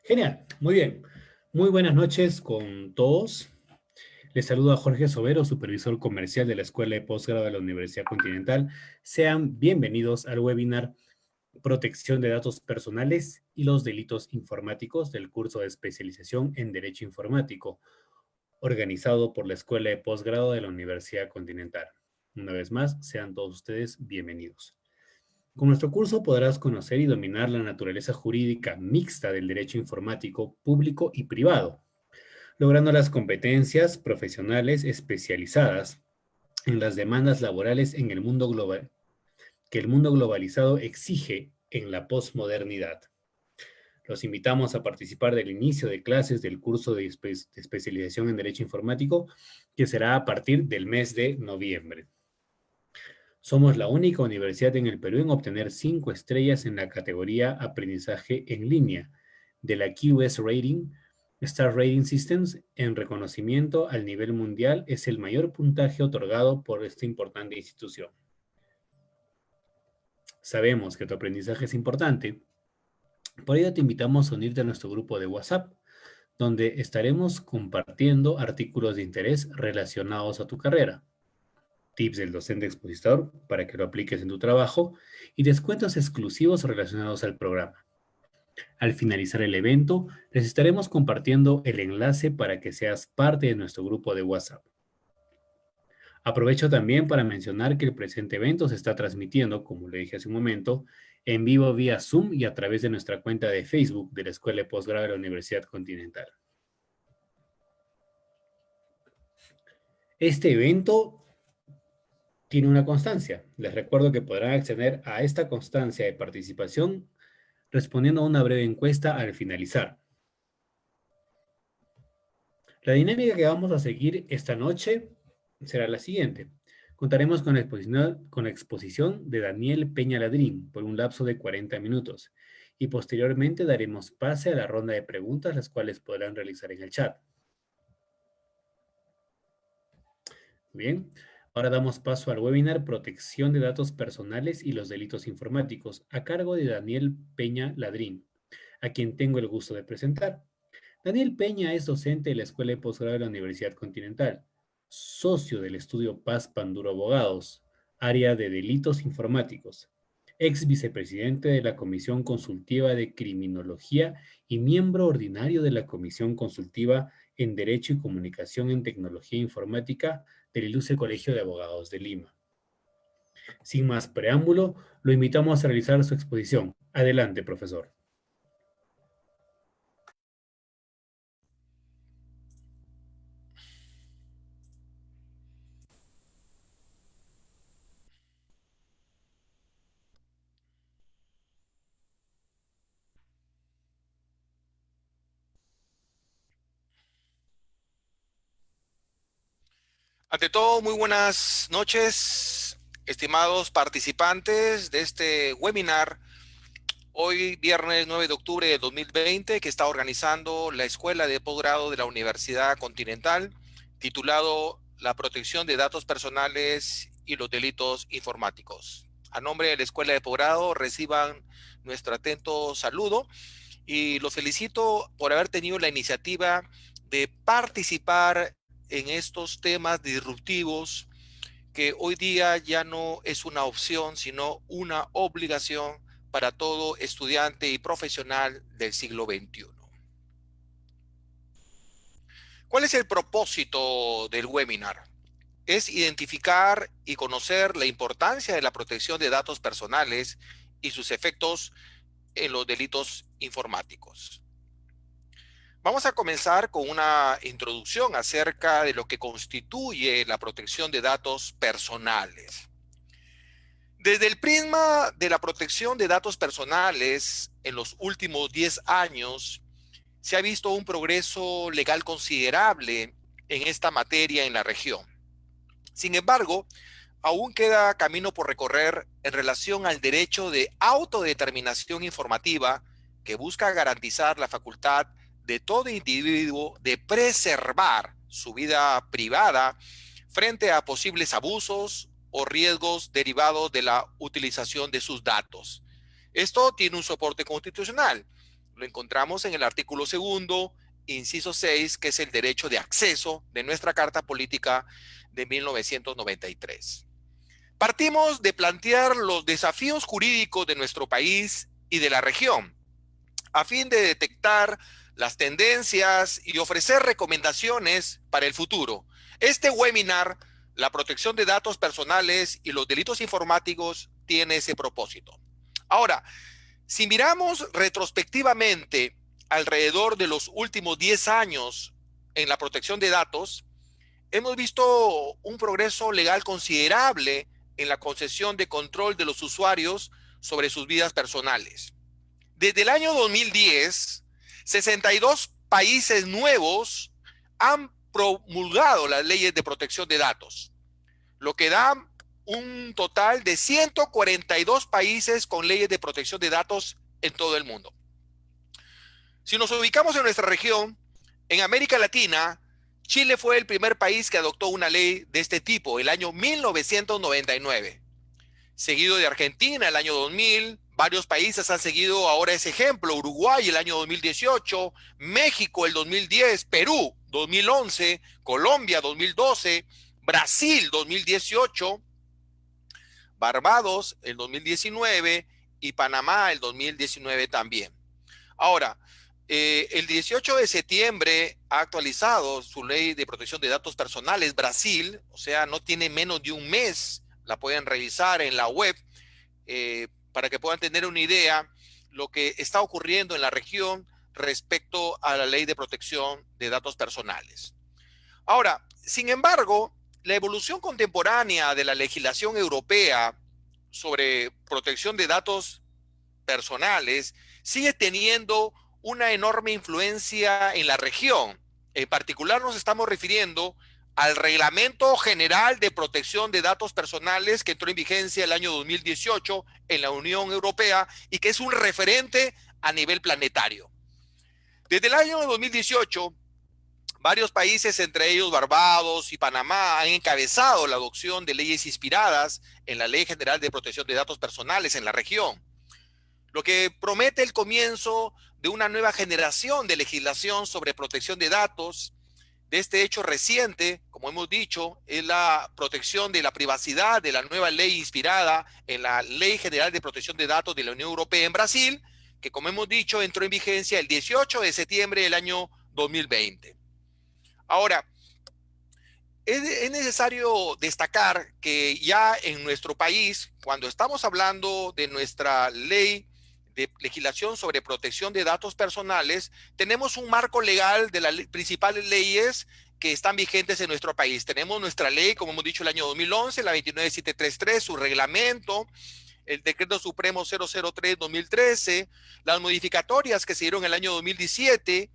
Genial, muy bien. Muy buenas noches con todos. Les saluda Jorge Sobero, supervisor comercial de la Escuela de Posgrado de la Universidad Continental. Sean bienvenidos al webinar Protección de Datos Personales y los Delitos Informáticos del curso de especialización en Derecho Informático, organizado por la Escuela de Posgrado de la Universidad Continental. Una vez más, sean todos ustedes bienvenidos. Con nuestro curso podrás conocer y dominar la naturaleza jurídica mixta del derecho informático público y privado, logrando las competencias profesionales especializadas en las demandas laborales en el mundo global, que el mundo globalizado exige en la posmodernidad. Los invitamos a participar del inicio de clases del curso de especialización en Derecho Informático, que será a partir del mes de noviembre. Somos la única universidad en el Perú en obtener 5 estrellas en la categoría Aprendizaje en línea de la QS Rating. Star Rating Systems, en reconocimiento al nivel mundial, es el mayor puntaje otorgado por esta importante institución. Sabemos que tu aprendizaje es importante, por ello te invitamos a unirte a nuestro grupo de WhatsApp, donde estaremos compartiendo artículos de interés relacionados a tu carrera, tips del docente expositor para que lo apliques en tu trabajo y descuentos exclusivos relacionados al programa. Al finalizar el evento, les estaremos compartiendo el enlace para que seas parte de nuestro grupo de WhatsApp. Aprovecho también para mencionar que el presente evento se está transmitiendo, como le dije hace un momento, en vivo vía Zoom y a través de nuestra cuenta de Facebook de la Escuela de Posgrado de la Universidad Continental. Este evento tiene una constancia. Les recuerdo que podrán acceder a esta constancia de participación respondiendo a una breve encuesta al finalizar. La dinámica que vamos a seguir esta noche será la siguiente. Contaremos con la exposición de Daniel Peña Ladrín por un lapso de 40 minutos y posteriormente daremos pase a la ronda de preguntas, las cuales podrán realizar en el chat. Bien, ahora damos paso al webinar Protección de Datos Personales y los Delitos Informáticos, a cargo de Daniel Peña Ladrín, a quien tengo el gusto de presentar. Daniel Peña es docente de la Escuela de Posgrado de la Universidad Continental, socio del estudio Paz Panduro Abogados, área de delitos informáticos, ex vicepresidente de la Comisión Consultiva de Criminología y miembro ordinario de la Comisión Consultiva en Derecho y Comunicación en Tecnología Informática del Ilustre Colegio de Abogados de Lima. Sin más preámbulo, lo invitamos a realizar su exposición. Adelante, profesor. Ante todo, muy buenas noches, estimados participantes de este webinar, hoy viernes 9 de octubre de 2020, que está organizando la Escuela de Posgrado de la Universidad Continental, titulado La protección de datos personales y los delitos informáticos. A nombre de la Escuela de Posgrado, reciban nuestro atento saludo y los felicito por haber tenido la iniciativa de participar en estos temas disruptivos que hoy día ya no es una opción, sino una obligación para todo estudiante y profesional del siglo XXI. ¿Cuál es el propósito del webinar? Es identificar y conocer la importancia de la protección de datos personales y sus efectos en los delitos informáticos. Vamos a comenzar con una introducción acerca de lo que constituye la protección de datos personales. Desde el prisma de la protección de datos personales, en los últimos 10 años, se ha visto un progreso legal considerable en esta materia en la región. Sin embargo, aún queda camino por recorrer en relación al derecho de autodeterminación informativa que busca garantizar la facultad de todo individuo de preservar su vida privada frente a posibles abusos o riesgos derivados de la utilización de sus datos. Esto tiene un soporte constitucional. Lo encontramos en el artículo segundo, inciso 6, que es el derecho de acceso de nuestra Carta Política de 1993. Partimos de plantear los desafíos jurídicos de nuestro país y de la región, a fin de detectar las tendencias y ofrecer recomendaciones para el futuro. Este webinar, la protección de datos personales y los delitos informáticos, tiene ese propósito. Ahora, si miramos retrospectivamente alrededor de los últimos 10 años en la protección de datos, hemos visto un progreso legal considerable en la concesión de control de los usuarios sobre sus vidas personales. Desde el año 2010, 62 países nuevos han promulgado las leyes de protección de datos, lo que da un total de 142 países con leyes de protección de datos en todo el mundo. Si nos ubicamos en nuestra región, en América Latina, Chile fue el primer país que adoptó una ley de este tipo, el año 1999. Seguido de Argentina, el año 2000, varios países han seguido ahora ese ejemplo, Uruguay el año 2018, México el 2010, Perú 2011, Colombia 2012, Brasil 2018, Barbados el 2019 y Panamá el 2019 también. Ahora, el 18 de septiembre ha actualizado su ley de protección de datos personales Brasil, o sea, no tiene menos de un mes, la pueden revisar en la web para que puedan tener una idea lo que está ocurriendo en la región respecto a la ley de protección de datos personales. Ahora, sin embargo, la evolución contemporánea de la legislación europea sobre protección de datos personales sigue teniendo una enorme influencia en la región. En particular nos estamos refiriendo al Reglamento General de Protección de Datos Personales que entró en vigencia el año 2018 en la Unión Europea y que es un referente a nivel planetario. Desde el año 2018, varios países, entre ellos Barbados y Panamá, han encabezado la adopción de leyes inspiradas en la Ley General de Protección de Datos Personales en la región, lo que promete el comienzo de una nueva generación de legislación sobre protección de datos. De este hecho reciente, como hemos dicho, es la protección de la privacidad de la nueva ley inspirada en la Ley General de Protección de Datos de la Unión Europea en Brasil, que como hemos dicho entró en vigencia el 18 de septiembre del año 2020. Ahora, es necesario destacar que ya en nuestro país, cuando estamos hablando de nuestra ley de legislación sobre protección de datos personales, tenemos un marco legal de las principales leyes que están vigentes en nuestro país. Tenemos nuestra ley, como hemos dicho, el año 2011, la 29733, su reglamento, el decreto supremo 003-2013, las modificatorias que se dieron en el año 2017,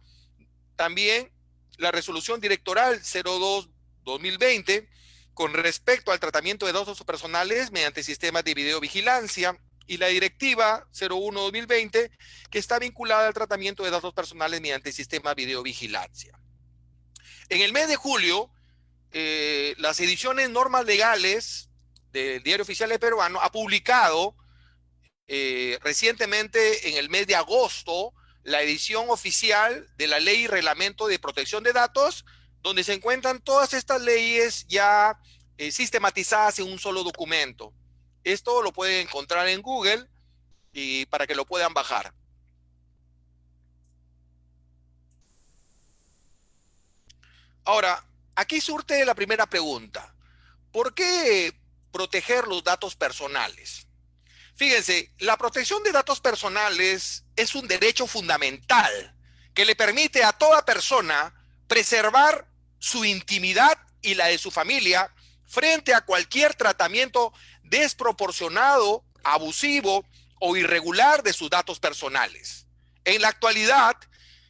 también la resolución directoral 02-2020 con respecto al tratamiento de datos personales mediante sistemas de videovigilancia, y la directiva 01-2020 que está vinculada al tratamiento de datos personales mediante sistemas de videovigilancia. En el mes de julio, las ediciones normas legales del Diario Oficial Peruano ha publicado recientemente, en el mes de agosto, la edición oficial de la Ley y Reglamento de Protección de Datos, donde se encuentran todas estas leyes ya sistematizadas en un solo documento. Esto lo pueden encontrar en Google y para que lo puedan bajar. Ahora, aquí surge la primera pregunta. ¿Por qué proteger los datos personales? Fíjense, la protección de datos personales es un derecho fundamental que le permite a toda persona preservar su intimidad y la de su familia frente a cualquier tratamiento desproporcionado, abusivo o irregular de sus datos personales. En la actualidad,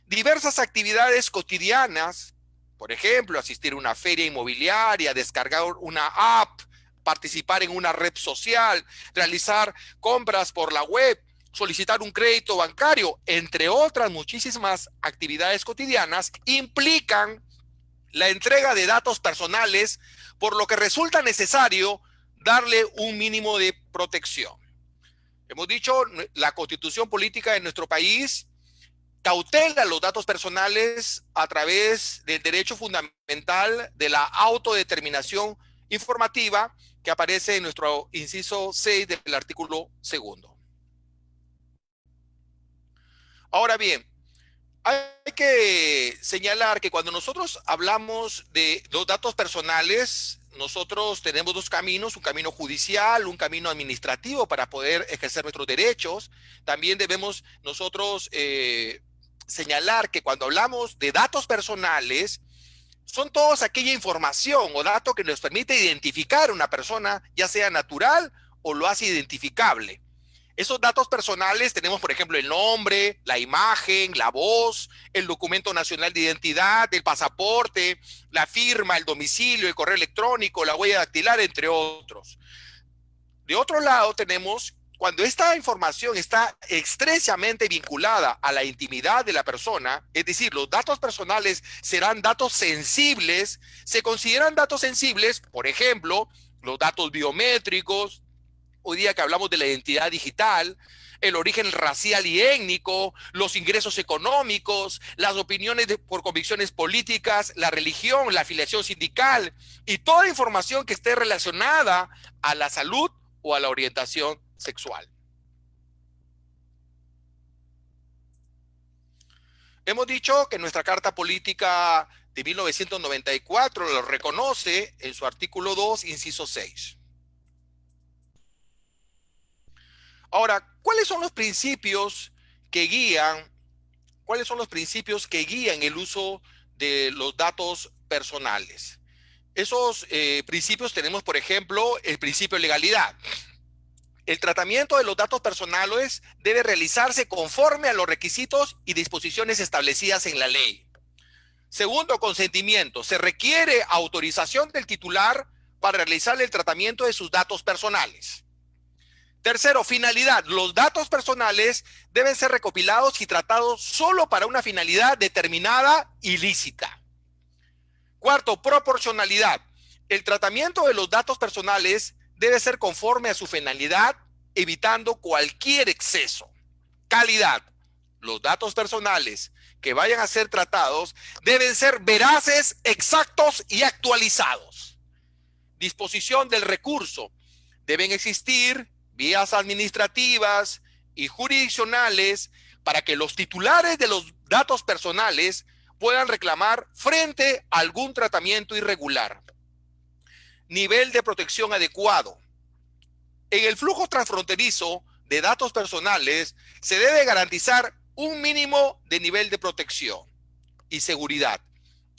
diversas actividades cotidianas, por ejemplo, asistir a una feria inmobiliaria, descargar una app, participar en una red social, realizar compras por la web, solicitar un crédito bancario, entre otras muchísimas actividades cotidianas, implican la entrega de datos personales, por lo que resulta necesario darle un mínimo de protección. Hemos dicho, la constitución política de nuestro país cautela los datos personales a través del derecho fundamental de la autodeterminación informativa que aparece en nuestro inciso 6 del artículo 2. Ahora bien, hay que señalar que cuando nosotros hablamos de los datos personales, nosotros tenemos dos caminos, un camino judicial, un camino administrativo para poder ejercer nuestros derechos. También debemos nosotros señalar que cuando hablamos de datos personales, son todos aquella información o dato que nos permite identificar a una persona, ya sea natural o lo hace identificable. Esos datos personales tenemos, por ejemplo, el nombre, la imagen, la voz, el documento nacional de identidad, el pasaporte, la firma, el domicilio, el correo electrónico, la huella dactilar, entre otros. De otro lado, tenemos cuando esta información está estrechamente vinculada a la intimidad de la persona, es decir, los datos personales serán datos sensibles, se consideran datos sensibles, por ejemplo, los datos biométricos. Hoy día que hablamos de la identidad digital, el origen racial y étnico, los ingresos económicos, las opiniones por convicciones políticas, la religión, la afiliación sindical y toda información que esté relacionada a la salud o a la orientación sexual. Hemos dicho que nuestra Carta Política de 1994 lo reconoce en su artículo 2, inciso 6. Ahora, ¿cuáles son los principios que guían el uso de los datos personales? Esos principios tenemos, por ejemplo, el principio de legalidad. El tratamiento de los datos personales debe realizarse conforme a los requisitos y disposiciones establecidas en la ley. Segundo, consentimiento. Se requiere autorización del titular para realizar el tratamiento de sus datos personales. Tercero, finalidad. Los datos personales deben ser recopilados y tratados solo para una finalidad determinada y lícita. Cuarto, proporcionalidad. El tratamiento de los datos personales debe ser conforme a su finalidad, evitando cualquier exceso. Calidad. Los datos personales que vayan a ser tratados deben ser veraces, exactos y actualizados. Disposición del recurso. Deben existir vías administrativas y jurisdiccionales para que los titulares de los datos personales puedan reclamar frente a algún tratamiento irregular. Nivel de protección adecuado. En el flujo transfronterizo de datos personales se debe garantizar un mínimo de nivel de protección y seguridad.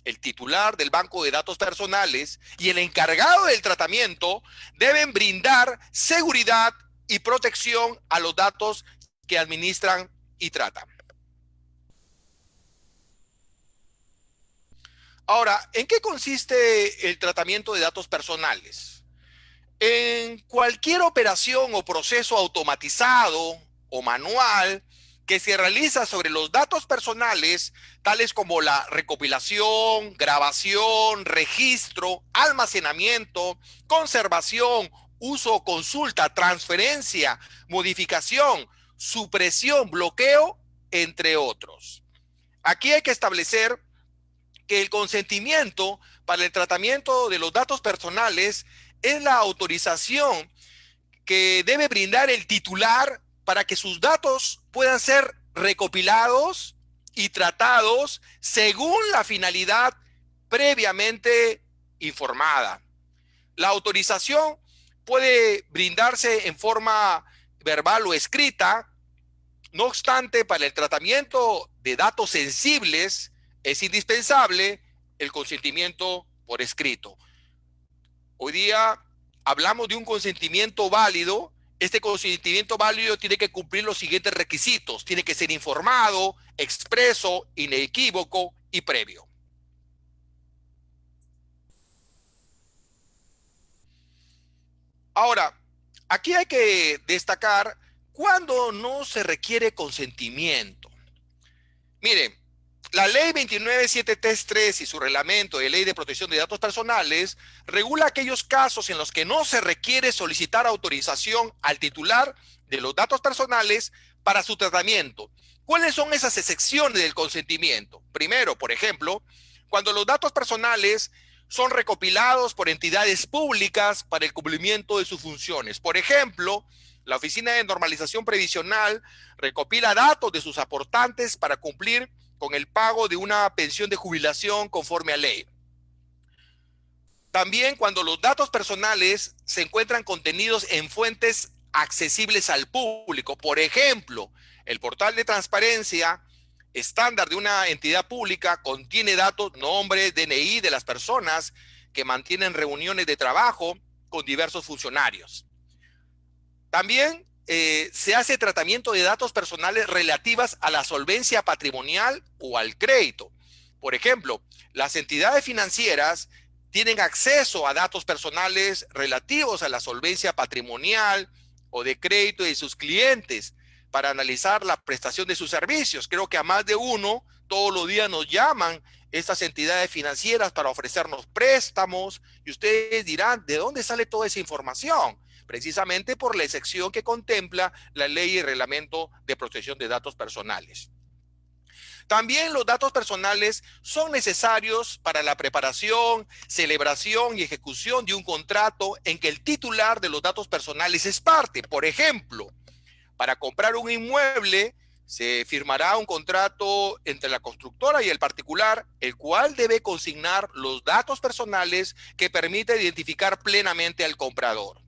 El titular del banco de datos personales y el encargado del tratamiento deben brindar seguridad y protección a los datos que administran y tratan. Ahora, ¿en qué consiste el tratamiento de datos personales? En cualquier operación o proceso automatizado o manual que se realiza sobre los datos personales, tales como la recopilación, grabación, registro, almacenamiento, conservación, uso, consulta, transferencia, modificación, supresión, bloqueo, entre otros. Aquí hay que establecer que el consentimiento para el tratamiento de los datos personales es la autorización que debe brindar el titular para que sus datos puedan ser recopilados y tratados según la finalidad previamente informada. La autorización puede brindarse en forma verbal o escrita. No obstante, para el tratamiento de datos sensibles es indispensable el consentimiento por escrito. Hoy día hablamos de un consentimiento válido. Este consentimiento válido tiene que cumplir los siguientes requisitos. Tiene que ser informado, expreso, inequívoco y previo. Ahora, aquí hay que destacar cuando no se requiere consentimiento. Miren, la ley 29733 y su reglamento de ley de protección de datos personales regula aquellos casos en los que no se requiere solicitar autorización al titular de los datos personales para su tratamiento, ¿Cuáles son esas excepciones del consentimiento? Primero, por ejemplo, cuando los datos personales son recopilados por entidades públicas para el cumplimiento de sus funciones. Por ejemplo, la Oficina de Normalización Previsional recopila datos de sus aportantes para cumplir con el pago de una pensión de jubilación conforme a ley. También cuando los datos personales se encuentran contenidos en fuentes accesibles al público. Por ejemplo, el portal de transparencia estándar de una entidad pública contiene datos, nombre, DNI de las personas que mantienen reuniones de trabajo con diversos funcionarios. También se hace tratamiento de datos personales relativas a la solvencia patrimonial o al crédito. Por ejemplo, las entidades financieras tienen acceso a datos personales relativos a la solvencia patrimonial o de crédito de sus clientes para analizar la prestación de sus servicios. Creo que a más de uno todos los días nos llaman estas entidades financieras para ofrecernos préstamos y ustedes dirán, ¿de dónde sale toda esa información? Precisamente por la excepción que contempla la ley y reglamento de protección de datos personales. También los datos personales son necesarios para la preparación, celebración y ejecución de un contrato en que el titular de los datos personales es parte. Por ejemplo, para comprar un inmueble se firmará un contrato entre la constructora y el particular, el cual debe consignar los datos personales que permite identificar plenamente al comprador.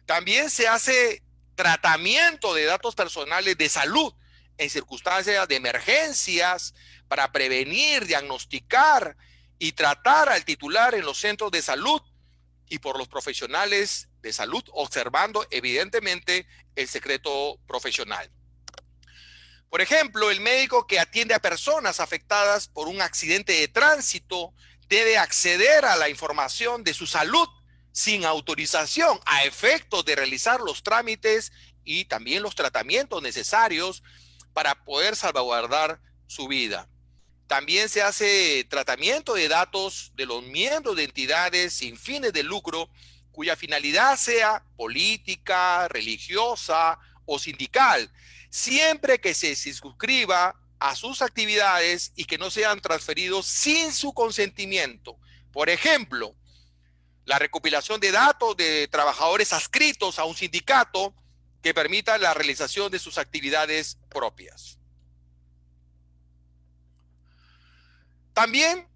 También se hace tratamiento de datos personales de salud en circunstancias de emergencias para prevenir, diagnosticar y tratar al titular en los centros de salud y por los profesionales de salud, observando evidentemente el secreto profesional. Por ejemplo, el médico que atiende a personas afectadas por un accidente de tránsito debe acceder a la información de su salud sin autorización a efectos de realizar los trámites y también los tratamientos necesarios para poder salvaguardar su vida. También se hace tratamiento de datos de los miembros de entidades sin fines de lucro cuya finalidad sea política, religiosa o sindical, siempre que se circunscriba a sus actividades y que no sean transferidos sin su consentimiento. Por ejemplo, la recopilación de datos de trabajadores adscritos a un sindicato que permita la realización de sus actividades propias. También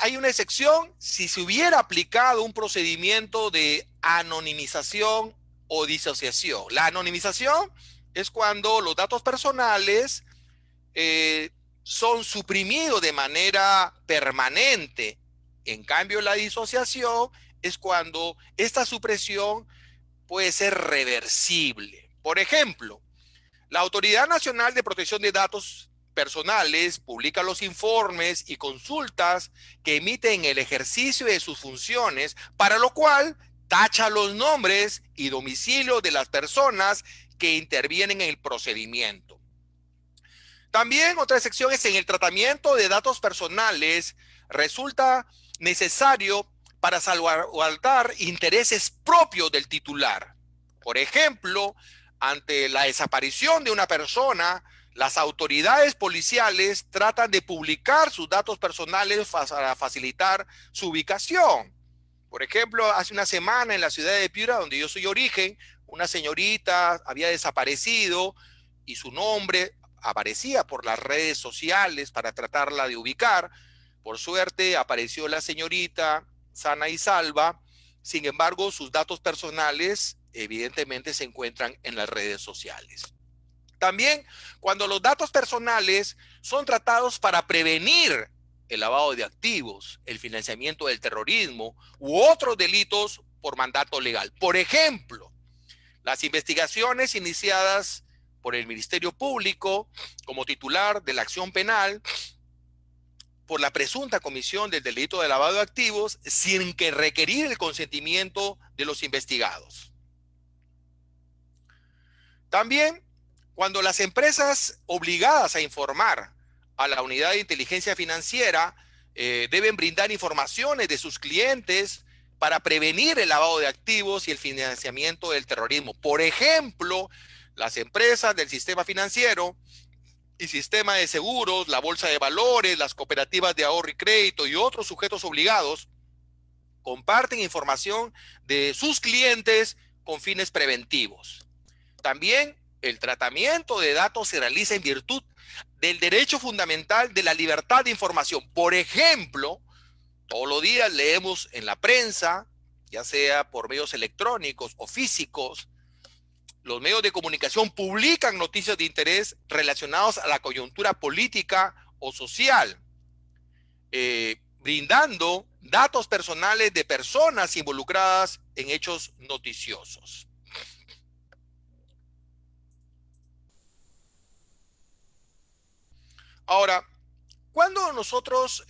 hay una excepción si se hubiera aplicado un procedimiento de anonimización o disociación. La anonimización es cuando los datos personales son suprimidos de manera permanente. En cambio, la disociación es cuando esta supresión puede ser reversible. Por ejemplo, la Autoridad Nacional de Protección de Datos Personales publica los informes y consultas que emite en el ejercicio de sus funciones, para lo cual tacha los nombres y domicilio de las personas que intervienen en el procedimiento. También otra sección es en el tratamiento de datos personales resulta necesario para salvaguardar intereses propios del titular. Por ejemplo, ante la desaparición de una persona, las autoridades policiales tratan de publicar sus datos personales para facilitar su ubicación. Por ejemplo, hace una semana en la ciudad de Piura, donde yo soy origen, una señorita había desaparecido y su nombre aparecía por las redes sociales para tratarla de ubicar. Por suerte apareció la señorita sana y salva. Sin embargo, sus datos personales evidentemente se encuentran en las redes sociales. También cuando los datos personales son tratados para prevenir el lavado de activos, el financiamiento del terrorismo u otros delitos por mandato legal. Por ejemplo, las investigaciones iniciadas por el Ministerio Público como titular de la acción penal por la presunta comisión del delito de lavado de activos sin que requerir el consentimiento de los investigados. También cuando las empresas obligadas a informar a la unidad de inteligencia financiera deben brindar informaciones de sus clientes para prevenir el lavado de activos y el financiamiento del terrorismo. Por ejemplo, las empresas del sistema financiero y sistema de seguros, la bolsa de valores, las cooperativas de ahorro y crédito y otros sujetos obligados comparten información de sus clientes con fines preventivos. También el tratamiento de datos se realiza en virtud del derecho fundamental de la libertad de información. Por ejemplo, todos los días leemos en la prensa, ya sea por medios electrónicos o físicos, los medios de comunicación publican noticias de interés relacionados a la coyuntura política o social, brindando datos personales de personas involucradas en hechos noticiosos. Ahora, cuando nosotros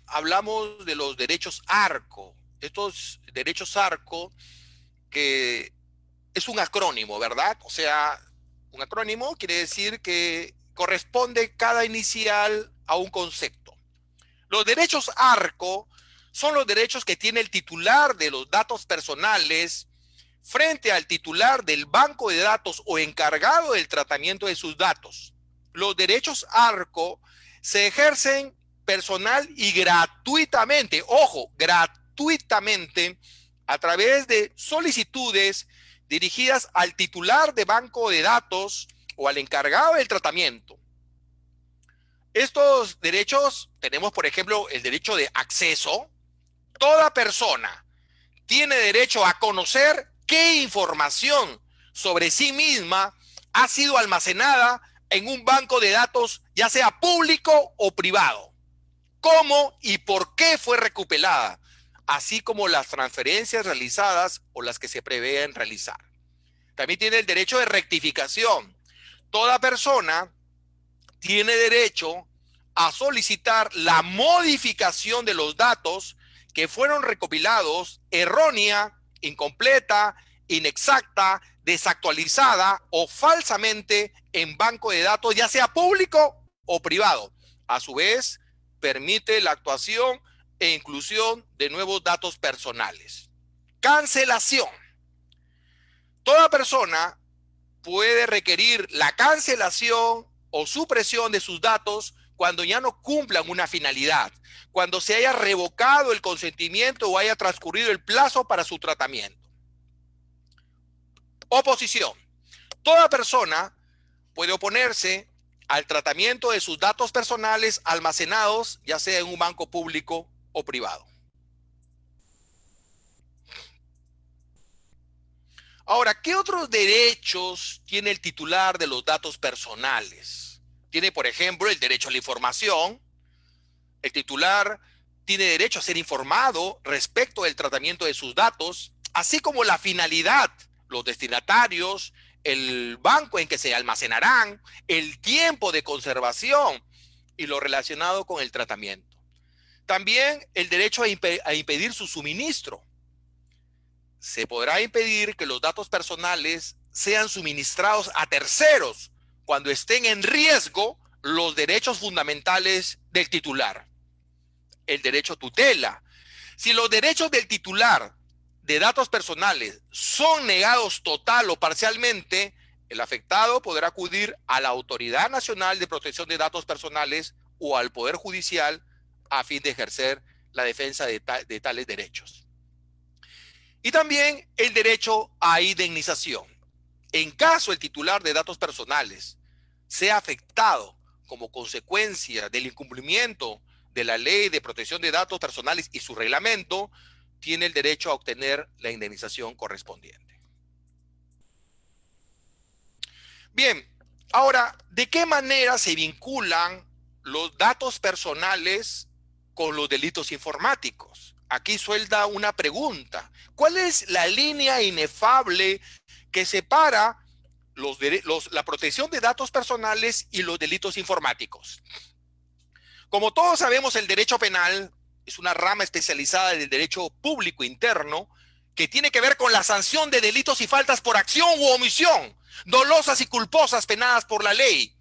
hablamos de los derechos ARCO, estos derechos ARCO, que es un acrónimo, ¿verdad? O sea, un acrónimo quiere decir que corresponde cada inicial a un concepto. Los derechos ARCO son los derechos que tiene el titular de los datos personales frente al titular del banco de datos o encargado del tratamiento de sus datos. Los derechos ARCO se ejercen personal y gratuitamente, ojo, gratuitamente, a través de solicitudes dirigidas al titular de banco de datos o al encargado del tratamiento. Estos derechos, tenemos por ejemplo el derecho de acceso. Toda persona tiene derecho a conocer qué información sobre sí misma ha sido almacenada en un banco de datos, ya sea público o privado, cómo y por qué fue recuperada, así como las transferencias realizadas o las que se prevén realizar. También tiene el derecho de rectificación. Toda persona tiene derecho a solicitar la modificación de los datos que fueron recopilados errónea, incompleta, inexacta, desactualizada o falsamente en banco de datos, ya sea público o privado. A su vez, permite la actuación e inclusión de nuevos datos personales. Cancelación. Toda persona puede requerir la cancelación o supresión de sus datos cuando ya no cumplan una finalidad, cuando se haya revocado el consentimiento o haya transcurrido el plazo para su tratamiento. Oposición. Toda persona puede oponerse al tratamiento de sus datos personales almacenados, ya sea en un banco público o privado. Ahora, ¿qué otros derechos tiene el titular de los datos personales? Tiene, por ejemplo, el derecho a la información. El titular tiene derecho a ser informado respecto del tratamiento de sus datos, así como la finalidad, los destinatarios, el banco en que se almacenarán, el tiempo de conservación y lo relacionado con el tratamiento. También el derecho a impedir su suministro. Se podrá impedir que los datos personales sean suministrados a terceros cuando estén en riesgo los derechos fundamentales del titular. El derecho a tutela. Si los derechos del titular de datos personales son negados total o parcialmente, el afectado podrá acudir a la Autoridad Nacional de Protección de Datos Personales o al Poder Judicial a fin de ejercer la defensa de tales derechos. Y también el derecho a indemnización. En caso el titular de datos personales sea afectado como consecuencia del incumplimiento de la Ley de Protección de Datos Personales y su reglamento, tiene el derecho a obtener la indemnización correspondiente. Bien, ahora, ¿de qué manera se vinculan los datos personales con los delitos informáticos? Aquí suelta una pregunta. ¿Cuál es la línea inefable que separa la protección de datos personales y los delitos informáticos? Como todos sabemos, el derecho penal es una rama especializada del derecho público interno que tiene que ver con la sanción de delitos y faltas por acción u omisión, dolosas y culposas penadas por la ley.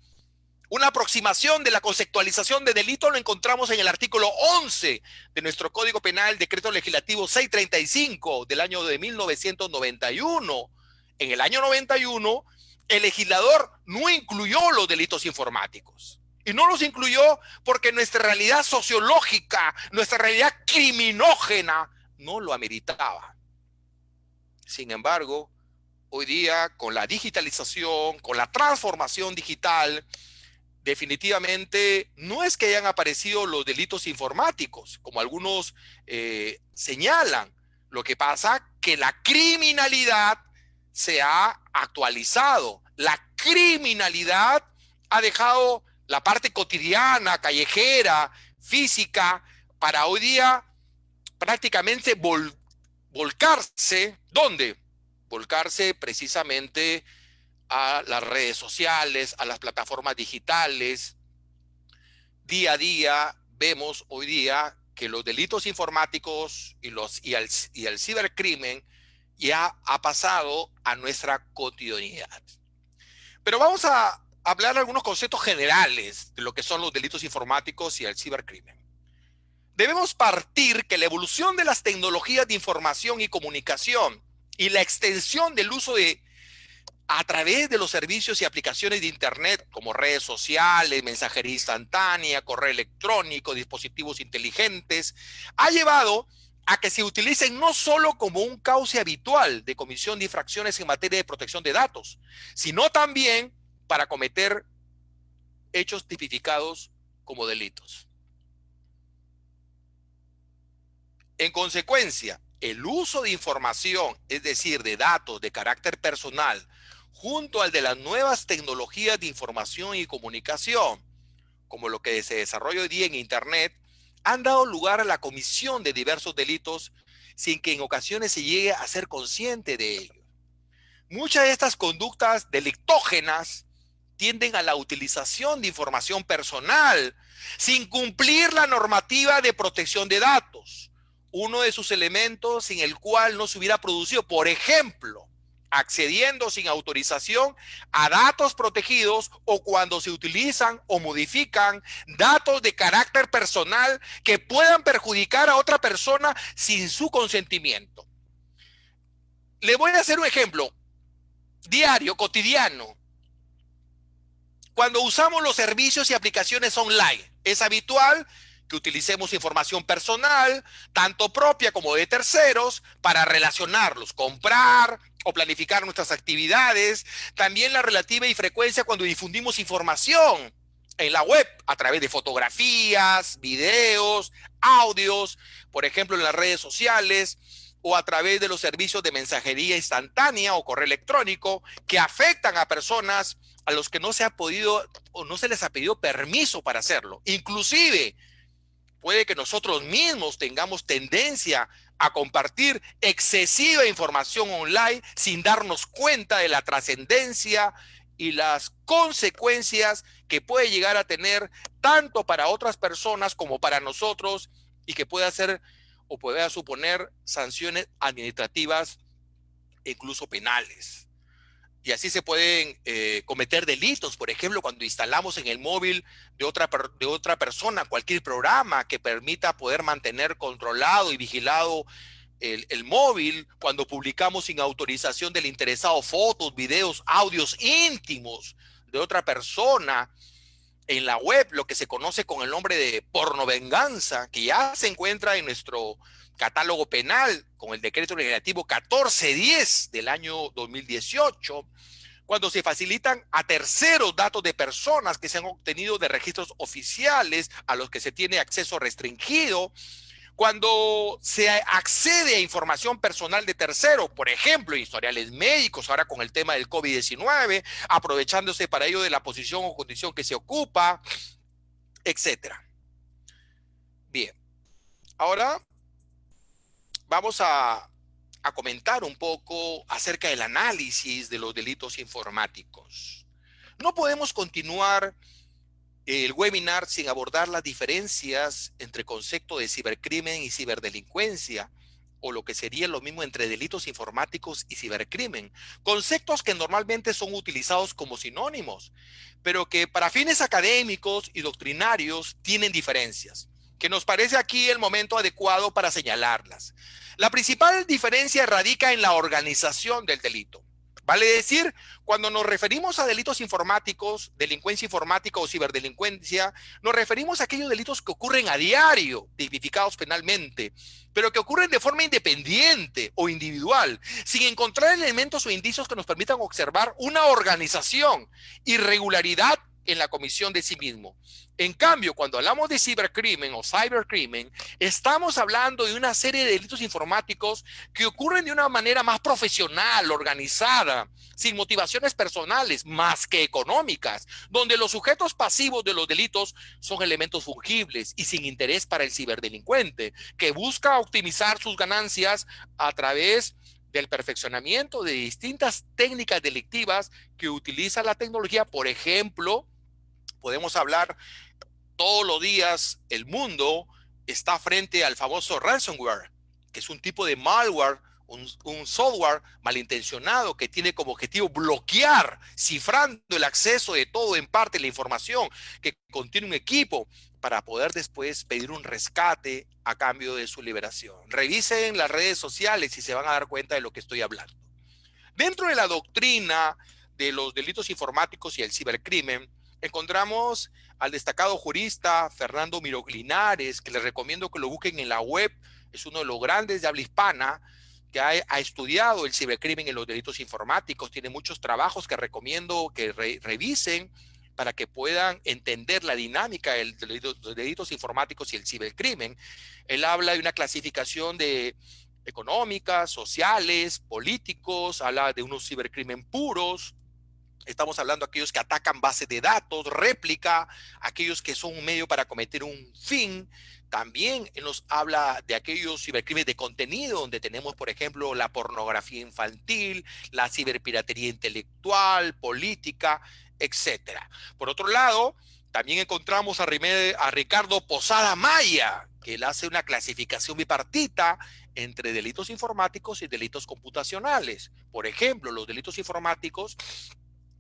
Una aproximación de la conceptualización de delito lo encontramos en el artículo 11 de nuestro Código Penal, Decreto Legislativo 635 del año de 1991. En el año 91, el legislador no incluyó los delitos informáticos. Y no los incluyó porque nuestra realidad sociológica, nuestra realidad criminógena, no lo ameritaba. Sin embargo, hoy día, con la digitalización, con la transformación digital, definitivamente no es que hayan aparecido los delitos informáticos, como algunos señalan. Lo que pasa es que la criminalidad se ha actualizado. La criminalidad ha dejado la parte cotidiana, callejera, física, para hoy día prácticamente volcarse. ¿Dónde? Volcarse precisamente a las redes sociales, a las plataformas digitales. Día a día vemos hoy día que los delitos informáticos y el cibercrimen ya ha pasado a nuestra cotidianidad. Pero vamos a hablar de algunos conceptos generales de lo que son los delitos informáticos y el cibercrimen. Debemos partir que la evolución de las tecnologías de información y comunicación y la extensión del uso a través de los servicios y aplicaciones de Internet, como redes sociales, mensajería instantánea, correo electrónico, dispositivos inteligentes, ha llevado a que se utilicen no solo como un cauce habitual de comisión de infracciones en materia de protección de datos, sino también para cometer hechos tipificados como delitos. En consecuencia, el uso de información, es decir, de datos de carácter personal, junto al de las nuevas tecnologías de información y comunicación, como lo que se desarrolla hoy día en Internet, han dado lugar a la comisión de diversos delitos sin que en ocasiones se llegue a ser consciente de ello. Muchas de estas conductas delictógenas tienden a la utilización de información personal sin cumplir la normativa de protección de datos. Uno de sus elementos sin el cual no se hubiera producido, por ejemplo, accediendo sin autorización a datos protegidos o cuando se utilizan o modifican datos de carácter personal que puedan perjudicar a otra persona sin su consentimiento. Le voy a hacer un ejemplo diario, cotidiano. Cuando usamos los servicios y aplicaciones online, es habitual que utilicemos información personal, tanto propia como de terceros, para relacionarlos, comprar o planificar nuestras actividades. También la relativa y frecuencia cuando difundimos información en la web a través de fotografías, videos, audios, por ejemplo en las redes sociales, o a través de los servicios de mensajería instantánea o correo electrónico que afectan a personas a los que no se ha podido o no se les ha pedido permiso para hacerlo. Inclusive, puede que nosotros mismos tengamos tendencia a compartir excesiva información online sin darnos cuenta de la trascendencia y las consecuencias que puede llegar a tener tanto para otras personas como para nosotros y que puede hacer o puede suponer sanciones administrativas e incluso penales. Y así se pueden cometer delitos, por ejemplo, cuando instalamos en el móvil de otra persona cualquier programa que permita poder mantener controlado y vigilado el móvil, cuando publicamos sin autorización del interesado fotos, videos, audios íntimos de otra persona en la web, lo que se conoce con el nombre de pornovenganza, que ya se encuentra en nuestro catálogo penal con el decreto legislativo 1410 del año 2018, cuando se facilitan a terceros datos de personas que se han obtenido de registros oficiales a los que se tiene acceso restringido, cuando se accede a información personal de terceros, por ejemplo, historiales médicos, ahora con el tema del COVID-19, aprovechándose para ello de la posición o condición que se ocupa, etcétera. Bien, ahora vamos a comentar un poco acerca del análisis de los delitos informáticos. No podemos continuar el webinar sin abordar las diferencias entre concepto de cibercrimen y ciberdelincuencia, o lo que sería lo mismo entre delitos informáticos y cibercrimen, conceptos que normalmente son utilizados como sinónimos, pero que para fines académicos y doctrinarios tienen diferencias, que nos parece aquí el momento adecuado para señalarlas. La principal diferencia radica en la organización del delito. Vale decir, cuando nos referimos a delitos informáticos, delincuencia informática o ciberdelincuencia, nos referimos a aquellos delitos que ocurren a diario, tipificados penalmente, pero que ocurren de forma independiente o individual, sin encontrar elementos o indicios que nos permitan observar una organización, irregularidad en la comisión de sí mismo. En cambio, cuando hablamos de cibercrimen o cybercrimen, estamos hablando de una serie de delitos informáticos que ocurren de una manera más profesional, organizada, sin motivaciones personales más que económicas, donde los sujetos pasivos de los delitos son elementos fungibles y sin interés para el ciberdelincuente, que busca optimizar sus ganancias a través del perfeccionamiento de distintas técnicas delictivas que utiliza la tecnología. Por ejemplo, podemos hablar todos los días, el mundo está frente al famoso ransomware, que es un tipo de malware, un software malintencionado que tiene como objetivo bloquear, cifrando el acceso de todo en parte la información que contiene un equipo para poder después pedir un rescate a cambio de su liberación. Revisen las redes sociales y se van a dar cuenta de lo que estoy hablando. Dentro de la doctrina de los delitos informáticos y el cibercrimen, encontramos al destacado jurista Fernando Miró Linares, que les recomiendo que lo busquen en la web. Es uno de los grandes de habla hispana que ha estudiado el cibercrimen y los delitos informáticos. Tiene muchos trabajos que recomiendo que revisen para que puedan entender la dinámica de los delitos informáticos y el cibercrimen. Él habla de una clasificación de económicas, sociales, políticos, habla de unos cibercrimen puros. Estamos hablando de aquellos que atacan bases de datos, réplica, aquellos que son un medio para cometer un fin. También él nos habla de aquellos cibercrímenes de contenido, donde tenemos, por ejemplo, la pornografía infantil, la ciberpiratería intelectual, política, etcétera. Por otro lado, también encontramos a Ricardo Posada Maya, que él hace una clasificación bipartita entre delitos informáticos y delitos computacionales. Por ejemplo, los delitos informáticos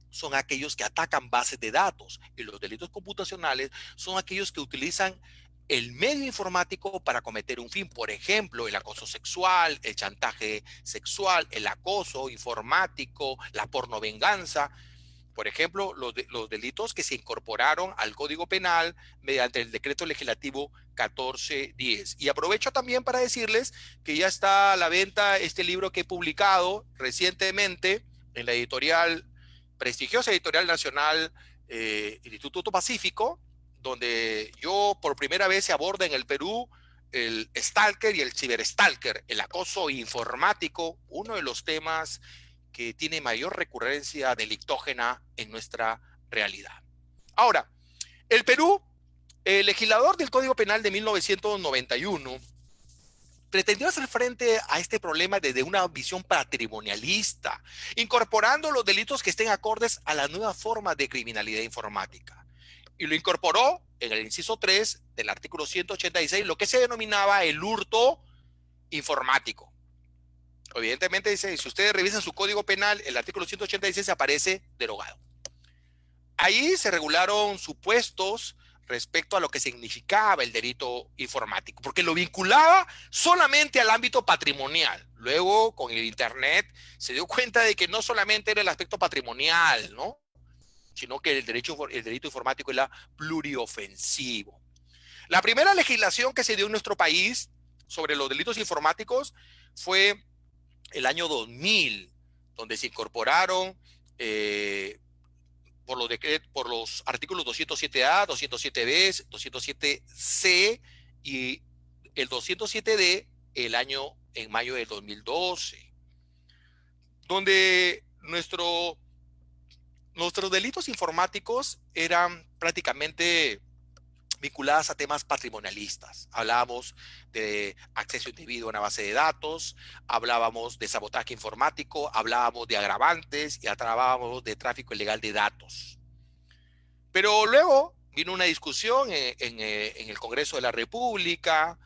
son aquellos que atacan bases de datos y los delitos computacionales son aquellos que utilizan el medio informático para cometer un fin. Por ejemplo, el acoso sexual, el chantaje sexual, el acoso informático, la pornovenganza. Por ejemplo, los delitos que se incorporaron al Código Penal mediante el decreto legislativo 1410. Y aprovecho también para decirles que ya está a la venta este libro que he publicado recientemente en la prestigiosa editorial nacional, el Instituto Pacífico, donde yo por primera vez se aborda en el Perú el stalker y el ciberstalker, el acoso informático, uno de los temas que tiene mayor recurrencia delictógena en nuestra realidad. Ahora, el Perú, el legislador del Código Penal de 1991, pretendió hacer frente a este problema desde una visión patrimonialista, incorporando los delitos que estén acordes a la nueva forma de criminalidad informática. Y lo incorporó en el inciso 3 del artículo 186, lo que se denominaba el hurto informático. Evidentemente, dice, si ustedes revisan su Código Penal, el artículo 186 aparece derogado. Ahí se regularon supuestos respecto a lo que significaba el delito informático, porque lo vinculaba solamente al ámbito patrimonial. Luego, con el Internet, se dio cuenta de que no solamente era el aspecto patrimonial, ¿no?, sino que el delito informático era pluriofensivo. La primera legislación que se dio en nuestro país sobre los delitos informáticos fue el año 2000, donde se incorporaron por los artículos 207A, 207B, 207C y el 207D en mayo del 2012, donde nuestros delitos informáticos eran prácticamente vinculadas a temas patrimonialistas. Hablábamos de acceso indebido a una base de datos, hablábamos de sabotaje informático, hablábamos de agravantes y hablábamos de tráfico ilegal de datos. Pero luego vino una discusión en el Congreso de la República.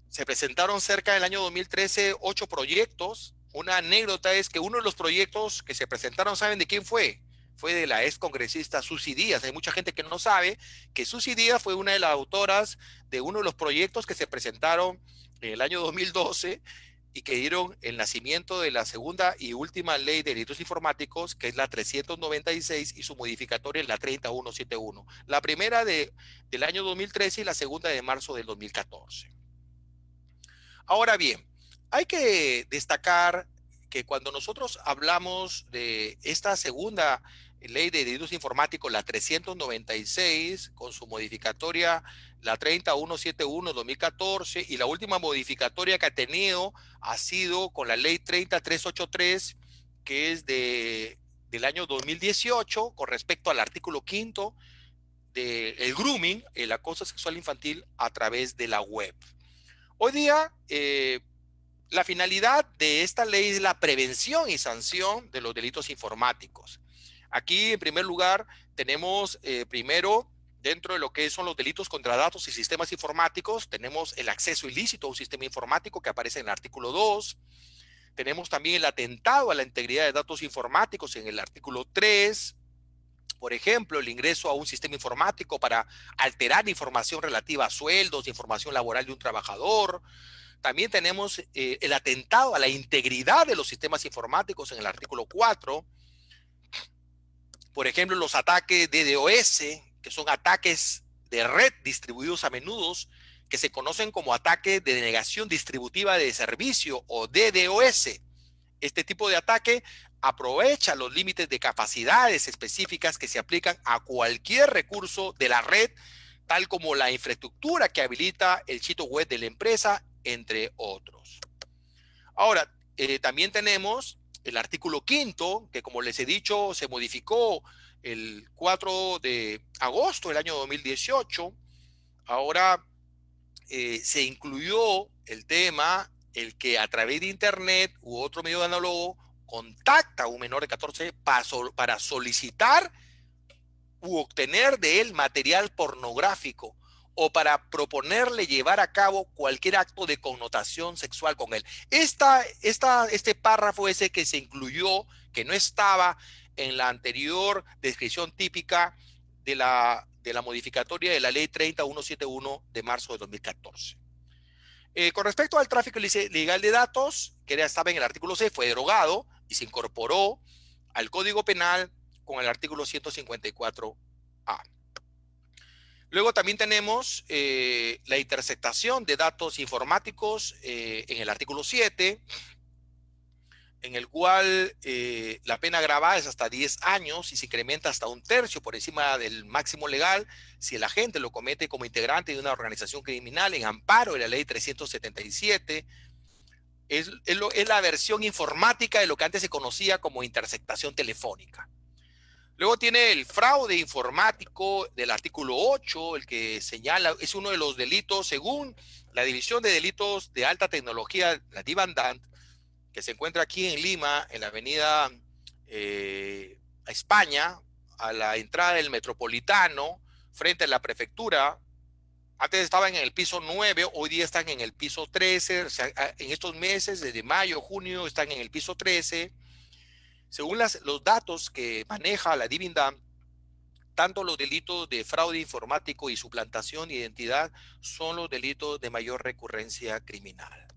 Se presentaron cerca del año 2013 8 proyectos. Una anécdota es que uno de los proyectos que se presentaron, ¿saben de quién fue? Fue de la ex congresista Susy Díaz. Hay mucha gente que no sabe que Susy Díaz fue una de las autoras de uno de los proyectos que se presentaron en el año 2012 y que dieron el nacimiento de la segunda y última ley de delitos informáticos, que es la 396 y su modificatoria es la 30171. La primera del año 2013 y la segunda de marzo del 2014. Ahora bien, hay que destacar que cuando nosotros hablamos de esta segunda ley de delitos informáticos, la 396, con su modificatoria, la 30171-2014, y la última modificatoria que ha tenido ha sido con la ley 30383, que es del año 2018, con respecto al artículo quinto del grooming, el acoso sexual infantil a través de la web. Hoy día, la finalidad de esta ley es la prevención y sanción de los delitos informáticos. Aquí, en primer lugar, tenemos primero, dentro de lo que son los delitos contra datos y sistemas informáticos, tenemos el acceso ilícito a un sistema informático que aparece en el artículo 2. Tenemos también el atentado a la integridad de datos informáticos en el artículo 3. Por ejemplo, el ingreso a un sistema informático para alterar información relativa a sueldos, información laboral de un trabajador. También tenemos el atentado a la integridad de los sistemas informáticos en el artículo 4. Por ejemplo, los ataques de DDoS, que son ataques de red distribuidos a menudo, que se conocen como ataques de denegación distributiva de servicio o DDoS. Este tipo de ataque aprovecha los límites de capacidades específicas que se aplican a cualquier recurso de la red, tal como la infraestructura que habilita el sitio web de la empresa, entre otros. Ahora, también tenemos el artículo quinto, que como les he dicho, se modificó el 4 de agosto del año 2018. Ahora se incluyó el tema, el que a través de internet u otro medio de análogo contacta a un menor de 14 para solicitar u obtener de él material pornográfico o para proponerle llevar a cabo cualquier acto de connotación sexual con él. Este párrafo ese que se incluyó, que no estaba en la anterior descripción típica de la modificatoria de la ley 30171 de marzo de 2014. Con respecto al tráfico ilegal de datos, que ya estaba en el artículo 6, fue derogado y se incorporó al Código Penal con el artículo 154A. Luego también tenemos la interceptación de datos informáticos en el artículo 7, en el cual la pena agravada es hasta 10 años y se incrementa hasta un tercio por encima del máximo legal si el agente lo comete como integrante de una organización criminal en amparo de la ley 377. Es la versión informática de lo que antes se conocía como interceptación telefónica. Luego tiene el fraude informático del artículo 8, el que señala, es uno de los delitos, según la División de Delitos de Alta Tecnología, la DIVANDANT, que se encuentra aquí en Lima, en la avenida a España, a la entrada del Metropolitano, frente a la prefectura. Antes estaban en el piso 9, hoy día están en el piso 13, o sea, en estos meses, desde mayo, junio, están en el piso 13. Según los datos que maneja la DIVANDANT, tanto los delitos de fraude informático y suplantación de identidad son los delitos de mayor recurrencia criminal.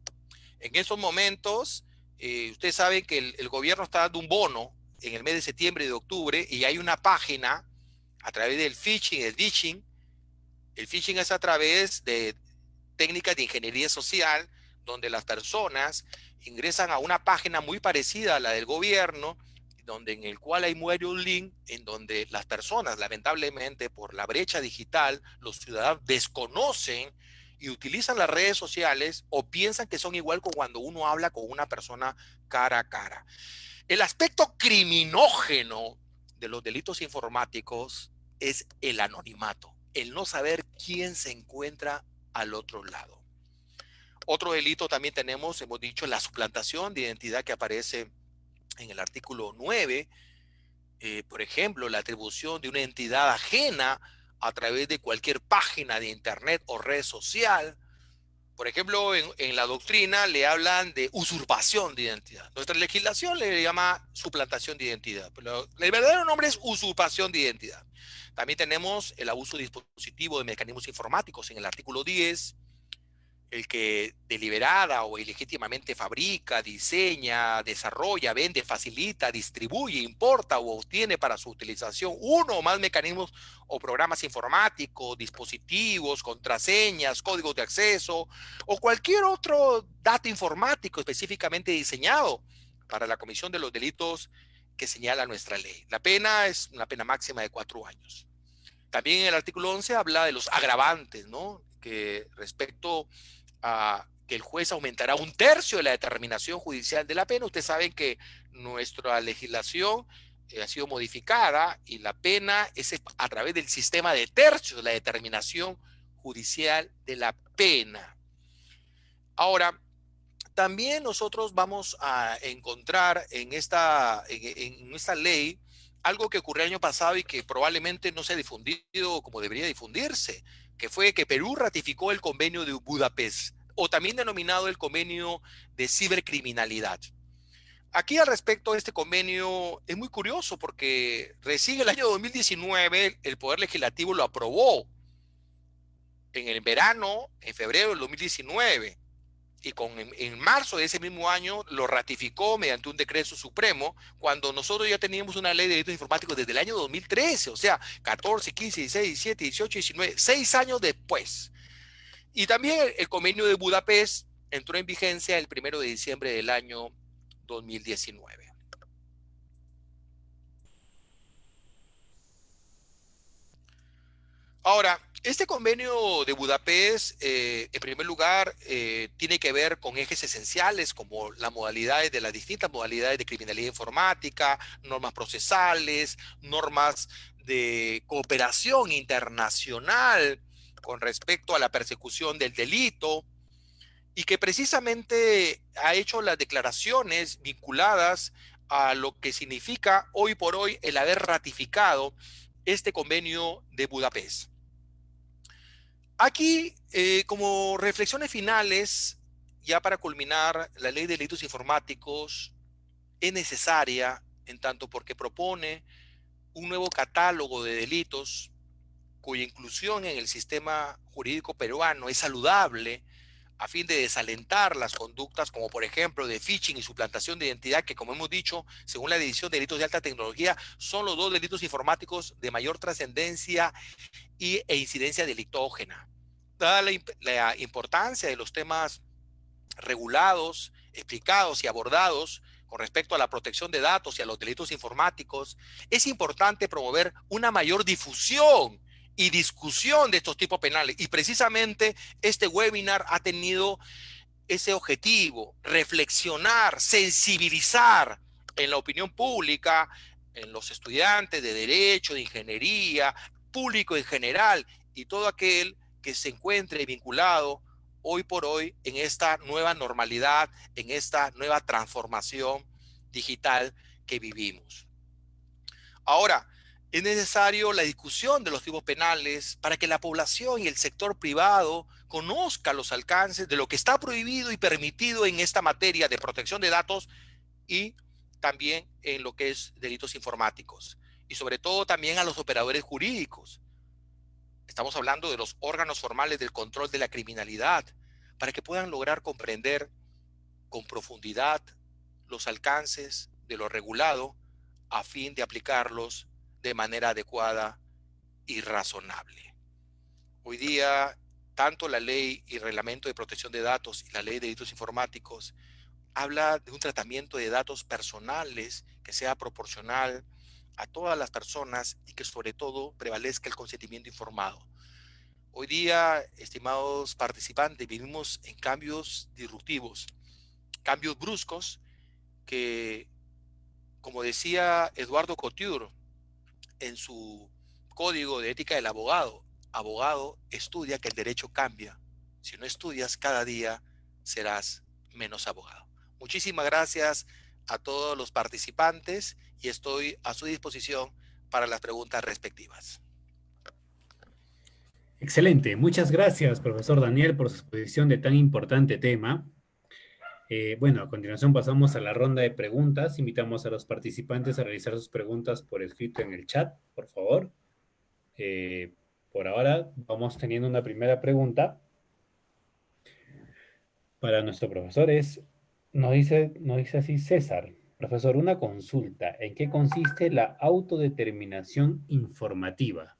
En esos momentos, ustedes saben que el gobierno está dando un bono en el mes de septiembre y de octubre y hay una página a través del phishing, el ditching. El phishing es a través de técnicas de ingeniería social donde las personas ingresan a una página muy parecida a la del gobierno, donde en el cual hay muere un link en donde las personas, lamentablemente por la brecha digital, los ciudadanos desconocen y utilizan las redes sociales o piensan que son igual con cuando uno habla con una persona cara a cara. El aspecto criminógeno de los delitos informáticos es el anonimato, el no saber quién se encuentra al otro lado. Otro delito también tenemos, hemos dicho, la suplantación de identidad que aparece en el artículo 9. Por ejemplo, la atribución de una entidad ajena a través de cualquier página de internet o red social. Por ejemplo, en la doctrina le hablan de usurpación de identidad. Nuestra legislación le llama suplantación de identidad, pero el verdadero nombre es usurpación de identidad. También tenemos el abuso de dispositivo de mecanismos informáticos en el artículo 10. el que deliberada o ilegítimamente fabrica, diseña, desarrolla, vende, facilita, distribuye, importa o obtiene para su utilización uno o más mecanismos o programas informáticos, dispositivos, contraseñas, códigos de acceso o cualquier otro dato informático específicamente diseñado para la comisión de los delitos que señala nuestra ley. La pena es una pena máxima de 4 años. También el artículo 11 habla de los agravantes, ¿no? Que respecto a que el juez aumentará 1/3 de la determinación judicial de la pena. Ustedes saben que nuestra legislación ha sido modificada y la pena es a través del sistema de tercios de la determinación judicial de la pena. Ahora, también nosotros vamos a encontrar en esta ley algo que ocurrió el año pasado y que probablemente no se ha difundido como debería difundirse, que fue que Perú ratificó el convenio de Budapest, o también denominado el convenio de cibercriminalidad. Aquí al respecto de este convenio es muy curioso porque recién el año 2019 el Poder Legislativo lo aprobó en el verano, en febrero del 2019 y en marzo de ese mismo año lo ratificó mediante un decreto supremo, cuando nosotros ya teníamos una ley de delitos informáticos desde el año 2013, o sea, 14, 15, 16, 17, 18, 19, 6 años después. Y también el convenio de Budapest entró en vigencia el 1 de diciembre del año 2019. Ahora, este convenio de Budapest, en primer lugar, tiene que ver con ejes esenciales como las modalidades de las distintas modalidades de criminalidad informática, normas procesales, normas de cooperación internacional con respecto a la persecución del delito, y que precisamente ha hecho las declaraciones vinculadas a lo que significa hoy por hoy el haber ratificado este convenio de Budapest. Aquí, como reflexiones finales, ya para culminar, la ley de delitos informáticos es necesaria en tanto porque propone un nuevo catálogo de delitos cuya inclusión en el sistema jurídico peruano es saludable a fin de desalentar las conductas como por ejemplo de phishing y suplantación de identidad, que como hemos dicho, según la División de Delitos de Alta Tecnología, son los 2 delitos informáticos de mayor trascendencia e incidencia delictógena. Dada la importancia de los temas regulados, explicados y abordados con respecto a la protección de datos y a los delitos informáticos, es importante promover una mayor difusión y discusión de estos tipos penales. Y precisamente este webinar ha tenido ese objetivo, reflexionar, sensibilizar en la opinión pública, en los estudiantes de derecho, de ingeniería, público en general y todo aquel que se encuentre vinculado hoy por hoy en esta nueva normalidad, en esta nueva transformación digital que vivimos. Ahora, es necesario la discusión de los tipos penales para que la población y el sector privado conozcan los alcances de lo que está prohibido y permitido en esta materia de protección de datos y también en lo que es delitos informáticos. Y sobre todo también a los operadores jurídicos. Estamos hablando de los órganos formales del control de la criminalidad para que puedan lograr comprender con profundidad los alcances de lo regulado a fin de aplicarlos de manera adecuada y razonable. Hoy día, tanto la ley y reglamento de protección de datos y la ley de delitos informáticos habla de un tratamiento de datos personales que sea proporcional a todas las personas y que sobre todo prevalezca el consentimiento informado. Hoy día, estimados participantes, vivimos en cambios disruptivos, cambios bruscos que, como decía Eduardo Couture en su código de ética del abogado, abogado estudia que el derecho cambia. Si no estudias cada día, serás menos abogado. Muchísimas gracias a todos los participantes y estoy a su disposición para las preguntas respectivas. Excelente. Muchas gracias, profesor Daniel, por su exposición de tan importante tema. Bueno, a continuación pasamos a la ronda de preguntas. Invitamos a los participantes a realizar sus preguntas por escrito en el chat, por favor. Por ahora vamos teniendo una primera pregunta. Para nuestro profesor nos dice así César. Profesor, una consulta. ¿En qué consiste la autodeterminación informativa?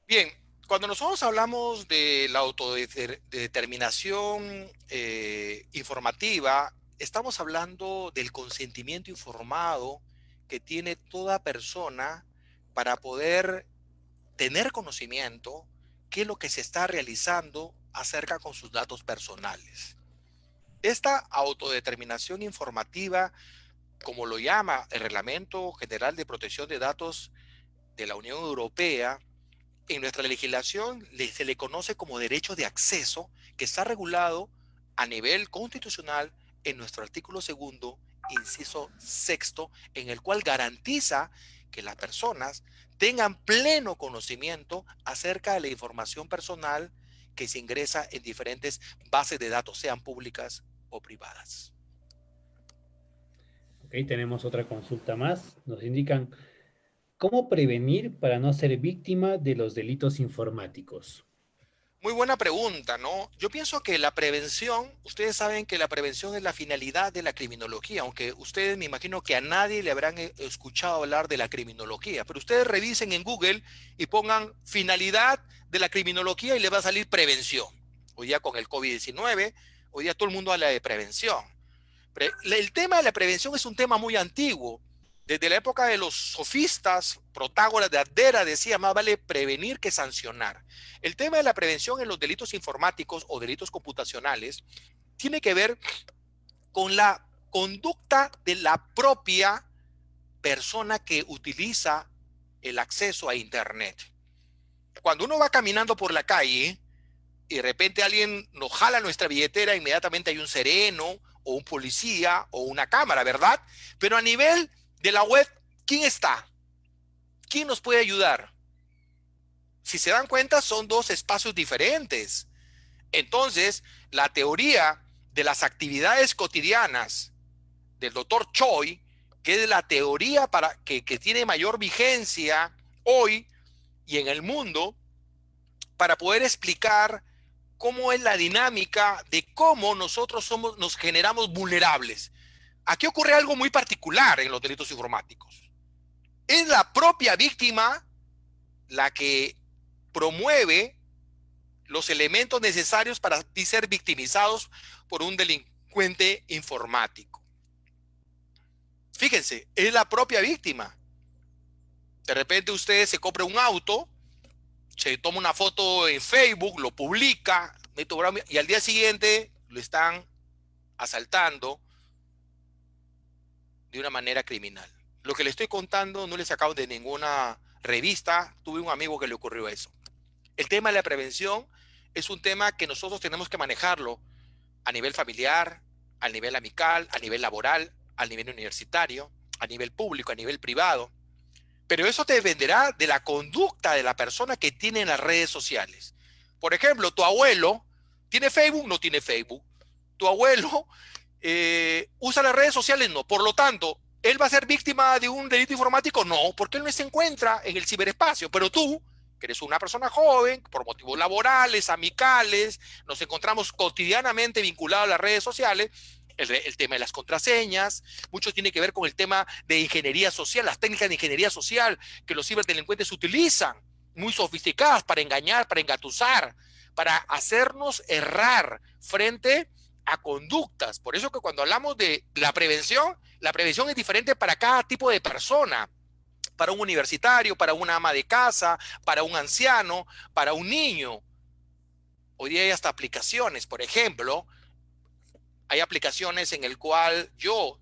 Bien, cuando nosotros hablamos de la autodeterminación informativa, estamos hablando del consentimiento informado que tiene toda persona para poder tener conocimiento qué es lo que se está realizando acerca con sus datos personales. Esta autodeterminación informativa, como lo llama el Reglamento General de Protección de Datos de la Unión Europea, en nuestra legislación se le conoce como derecho de acceso, que está regulado a nivel constitucional en nuestro artículo segundo, inciso sexto, en el cual garantiza que las personas tengan pleno conocimiento acerca de la información personal que se ingresa en diferentes bases de datos, sean públicas o privadas. Ok, tenemos otra consulta más. Nos indican, ¿cómo prevenir para no ser víctima de los delitos informáticos? Muy buena pregunta, ¿no? Yo pienso que la prevención, ustedes saben que la prevención es la finalidad de la criminología, aunque ustedes me imagino que a nadie le habrán escuchado hablar de la criminología, pero ustedes revisen en Google y pongan finalidad de la criminología y le va a salir prevención. Hoy día con el COVID-19, hoy día todo el mundo habla de prevención. El tema de la prevención es un tema muy antiguo. Desde la época de los sofistas, Protágoras de Abdera decía, más vale prevenir que sancionar. El tema de la prevención en los delitos informáticos o delitos computacionales tiene que ver con la conducta de la propia persona que utiliza el acceso a Internet. Cuando uno va caminando por la calle y de repente alguien nos jala nuestra billetera, inmediatamente hay un sereno o un policía o una cámara, ¿verdad? Pero a nivel de la web, ¿quién está? ¿Quién nos puede ayudar? Si se dan cuenta, son dos espacios diferentes. Entonces, la teoría de las actividades cotidianas del doctor Choi, que es la teoría que tiene mayor vigencia hoy y en el mundo, para poder explicar cómo es la dinámica de cómo nosotros nos generamos vulnerables. Aquí ocurre algo muy particular en los delitos informáticos. Es la propia víctima la que promueve los elementos necesarios para ser victimizados por un delincuente informático. Fíjense, es la propia víctima. De repente usted se compra un auto, se toma una foto en Facebook, lo publica, y al día siguiente lo están asaltando de una manera criminal. Lo que le estoy contando no le he sacado de ninguna revista. Tuve un amigo que le ocurrió eso. El tema de la prevención es un tema que nosotros tenemos que manejarlo a nivel familiar, a nivel amical, a nivel laboral, a nivel universitario, a nivel público, a nivel privado. Pero eso dependerá de la conducta de la persona que tiene en las redes sociales. Por ejemplo, tu abuelo tiene Facebook, no tiene Facebook. Tu abuelo usa las redes sociales, no. Por lo tanto, ¿él va a ser víctima de un delito informático? No, porque él no se encuentra en el ciberespacio. Pero tú, que eres una persona joven, por motivos laborales, amicales, nos encontramos cotidianamente vinculados a las redes sociales. El tema de las contraseñas, mucho tiene que ver con el tema de ingeniería social, las técnicas de ingeniería social que los ciberdelincuentes utilizan, muy sofisticadas para engañar, para engatusar, para hacernos errar frente a conductas. Por eso que cuando hablamos de la prevención es diferente para cada tipo de persona. Para un universitario, para una ama de casa, para un anciano, para un niño. Hoy día hay hasta aplicaciones, por ejemplo, hay aplicaciones en el cual yo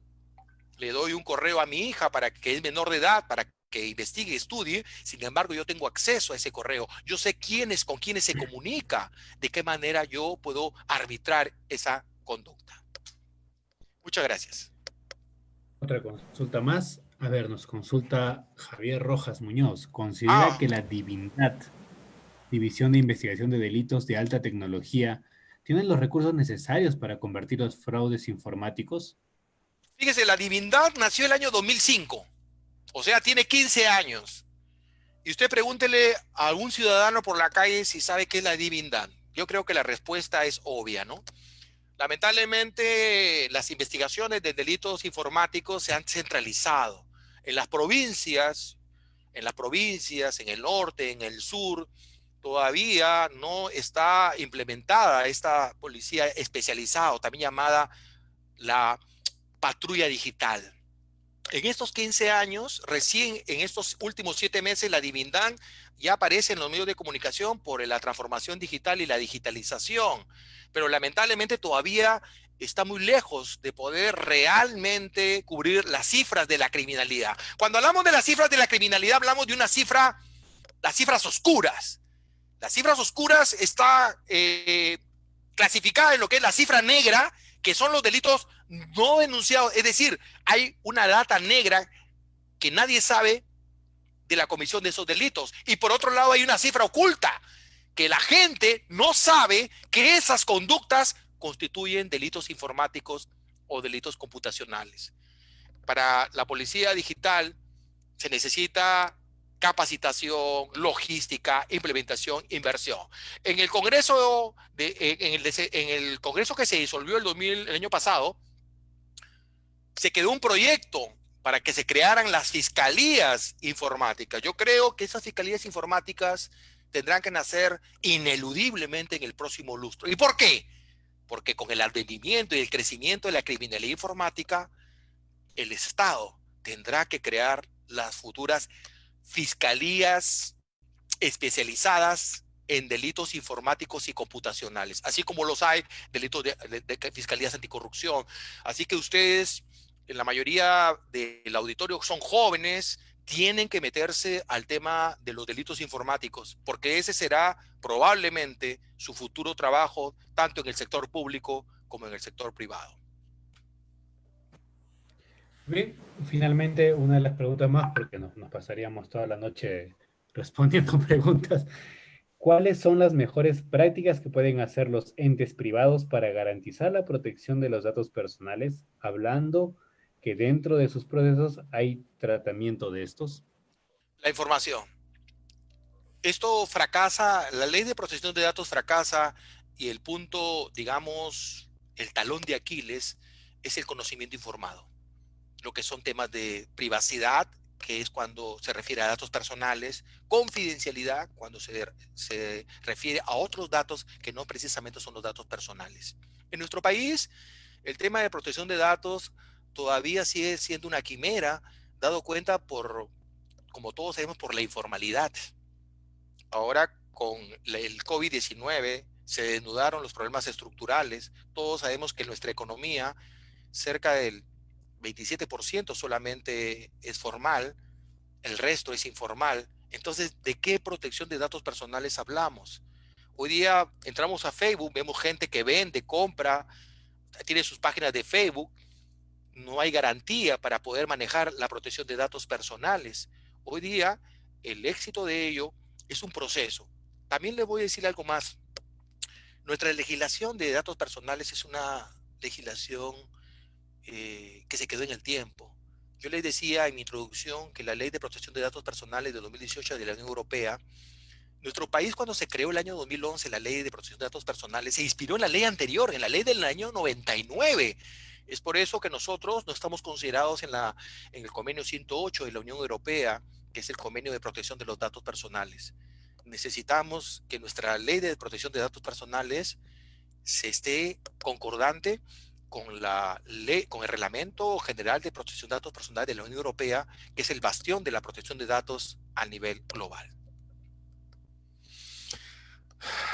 le doy un correo a mi hija para que es menor de edad, para que investigue y estudie. Sin embargo, yo tengo acceso a ese correo. Yo sé con quiénes se comunica, de qué manera yo puedo arbitrar esa conducta. Muchas gracias. Otra consulta más. A ver, nos consulta Javier Rojas Muñoz. ¿Considera Ah, que la Divindad, División de Investigación de Delitos de Alta Tecnología, tiene los recursos necesarios para convertir los fraudes informáticos? fíjese, la divindad nació el año 2005, o sea, tiene 15 años. Y usted pregúntele a algún ciudadano por la calle si sabe qué es la divindad. Yo creo que la respuesta es obvia, ¿no? Lamentablemente, las investigaciones de delitos informáticos se han centralizado en las provincias, en el norte, en el sur. Todavía no está implementada esta policía especializada, o también llamada la patrulla digital. En estos 15 años, recién en estos últimos 7 meses, la Divindad ya aparece en los medios de comunicación por la transformación digital y la digitalización, pero lamentablemente todavía está muy lejos de poder realmente cubrir las cifras de la criminalidad. Cuando hablamos de las cifras de la criminalidad, hablamos de una cifra, las cifras oscuras. Las cifras oscuras está clasificada en lo que es la cifra negra, que son los delitos no denunciados. Es decir, hay una data negra que nadie sabe de la comisión de esos delitos. Y por otro lado hay una cifra oculta, que la gente no sabe que esas conductas constituyen delitos informáticos o delitos computacionales. Para la policía digital se necesita capacitación, logística, implementación, inversión. En el Congreso, en el Congreso que se disolvió el año pasado, se quedó un proyecto para que se crearan las fiscalías informáticas. Yo creo que esas fiscalías informáticas tendrán que nacer ineludiblemente en el próximo lustro. ¿Y por qué? Porque con el advenimiento y el crecimiento de la criminalidad informática, el Estado tendrá que crear las futuras fiscalías especializadas en delitos informáticos y computacionales, así como los hay delitos de fiscalías anticorrupción. Así que ustedes, en la mayoría del auditorio, son jóvenes, tienen que meterse al tema de los delitos informáticos, porque ese será probablemente su futuro trabajo, tanto en el sector público como en el sector privado. Bien, finalmente una de las preguntas más, porque nos pasaríamos toda la noche respondiendo preguntas. ¿Cuáles son las mejores prácticas que pueden hacer los entes privados para garantizar la protección de los datos personales, hablando que dentro de sus procesos hay tratamiento de estos? La información. Esto fracasa, la ley de protección de datos fracasa y el punto, digamos, el talón de Aquiles es el conocimiento informado. Lo que son temas de privacidad, que es cuando se refiere a datos personales, confidencialidad, cuando se refiere a otros datos que no precisamente son los datos personales. En nuestro país, el tema de protección de datos todavía sigue siendo una quimera, dado cuenta por, como todos sabemos, por la informalidad. Ahora con el COVID-19 se desnudaron los problemas estructurales. Todos sabemos que en nuestra economía cerca del 27% solamente es formal, el resto es informal. Entonces, ¿de qué protección de datos personales hablamos? Hoy día entramos a Facebook, vemos gente que vende, compra, tiene sus páginas de Facebook. No hay garantía para poder manejar la protección de datos personales. Hoy día, el éxito de ello es un proceso. También le voy a decir algo más. Nuestra legislación de datos personales es una legislación que se quedó en el tiempo. Yo les decía en mi introducción que la Ley de Protección de Datos Personales de 2018 de la Unión Europea, nuestro país cuando se creó el año 2011 la Ley de Protección de Datos Personales, se inspiró en la ley anterior, en la ley del año 99. Es por eso que nosotros no estamos considerados en el convenio 108 de la Unión Europea, que es el convenio de protección de los datos personales. Necesitamos que nuestra ley de protección de datos personales se esté concordante con la ley, con el Reglamento General de Protección de Datos Personales de la Unión Europea, que es el bastión de la protección de datos a nivel global.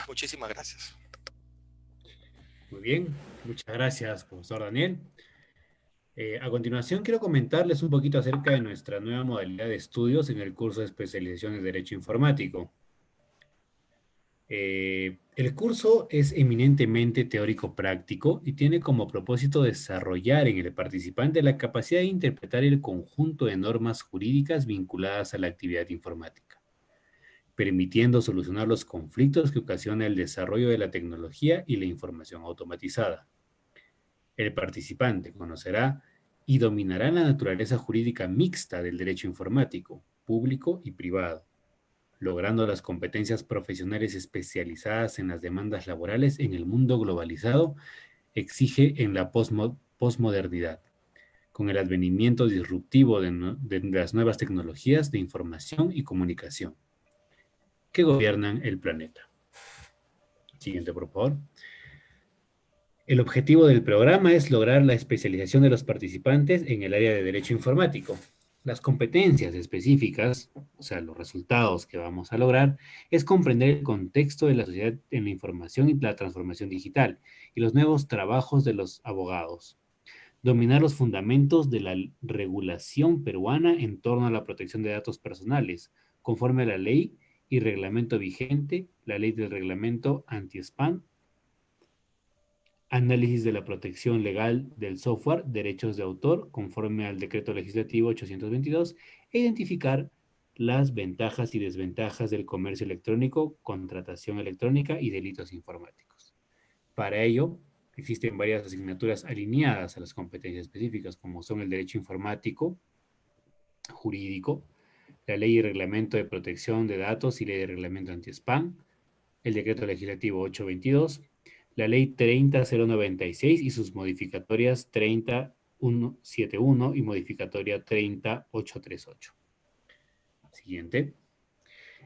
Muchísimas gracias. Muy bien, muchas gracias, profesor Daniel. A continuación, quiero comentarles un poquito acerca de nuestra nueva modalidad de estudios en el curso de especialización en Derecho Informático. El curso es eminentemente teórico-práctico y tiene como propósito desarrollar en el participante la capacidad de interpretar el conjunto de normas jurídicas vinculadas a la actividad informática, permitiendo solucionar los conflictos que ocasiona el desarrollo de la tecnología y la información automatizada. El participante conocerá y dominará la naturaleza jurídica mixta del derecho informático, público y privado, logrando las competencias profesionales especializadas en las demandas laborales en el mundo globalizado exige en la posmodernidad, con el advenimiento disruptivo de las nuevas tecnologías de información y comunicación que gobiernan el planeta. Siguiente, por favor. El objetivo del programa es lograr la especialización de los participantes en el área de derecho informático. Las competencias específicas, o sea, los resultados que vamos a lograr, es comprender el contexto de la sociedad en la información y la transformación digital y los nuevos trabajos de los abogados. Dominar los fundamentos de la regulación peruana en torno a la protección de datos personales, conforme a la ley y reglamento vigente, la ley del reglamento anti-spam, análisis de la protección legal del software, derechos de autor, conforme al decreto legislativo 822, e identificar las ventajas y desventajas del comercio electrónico, contratación electrónica y delitos informáticos. Para ello, existen varias asignaturas alineadas a las competencias específicas, como son el derecho informático, jurídico, la ley y reglamento de protección de datos y ley de reglamento anti-spam, el decreto legislativo 822, la ley 30096 y sus modificatorias 30171 y modificatoria 30838. Siguiente.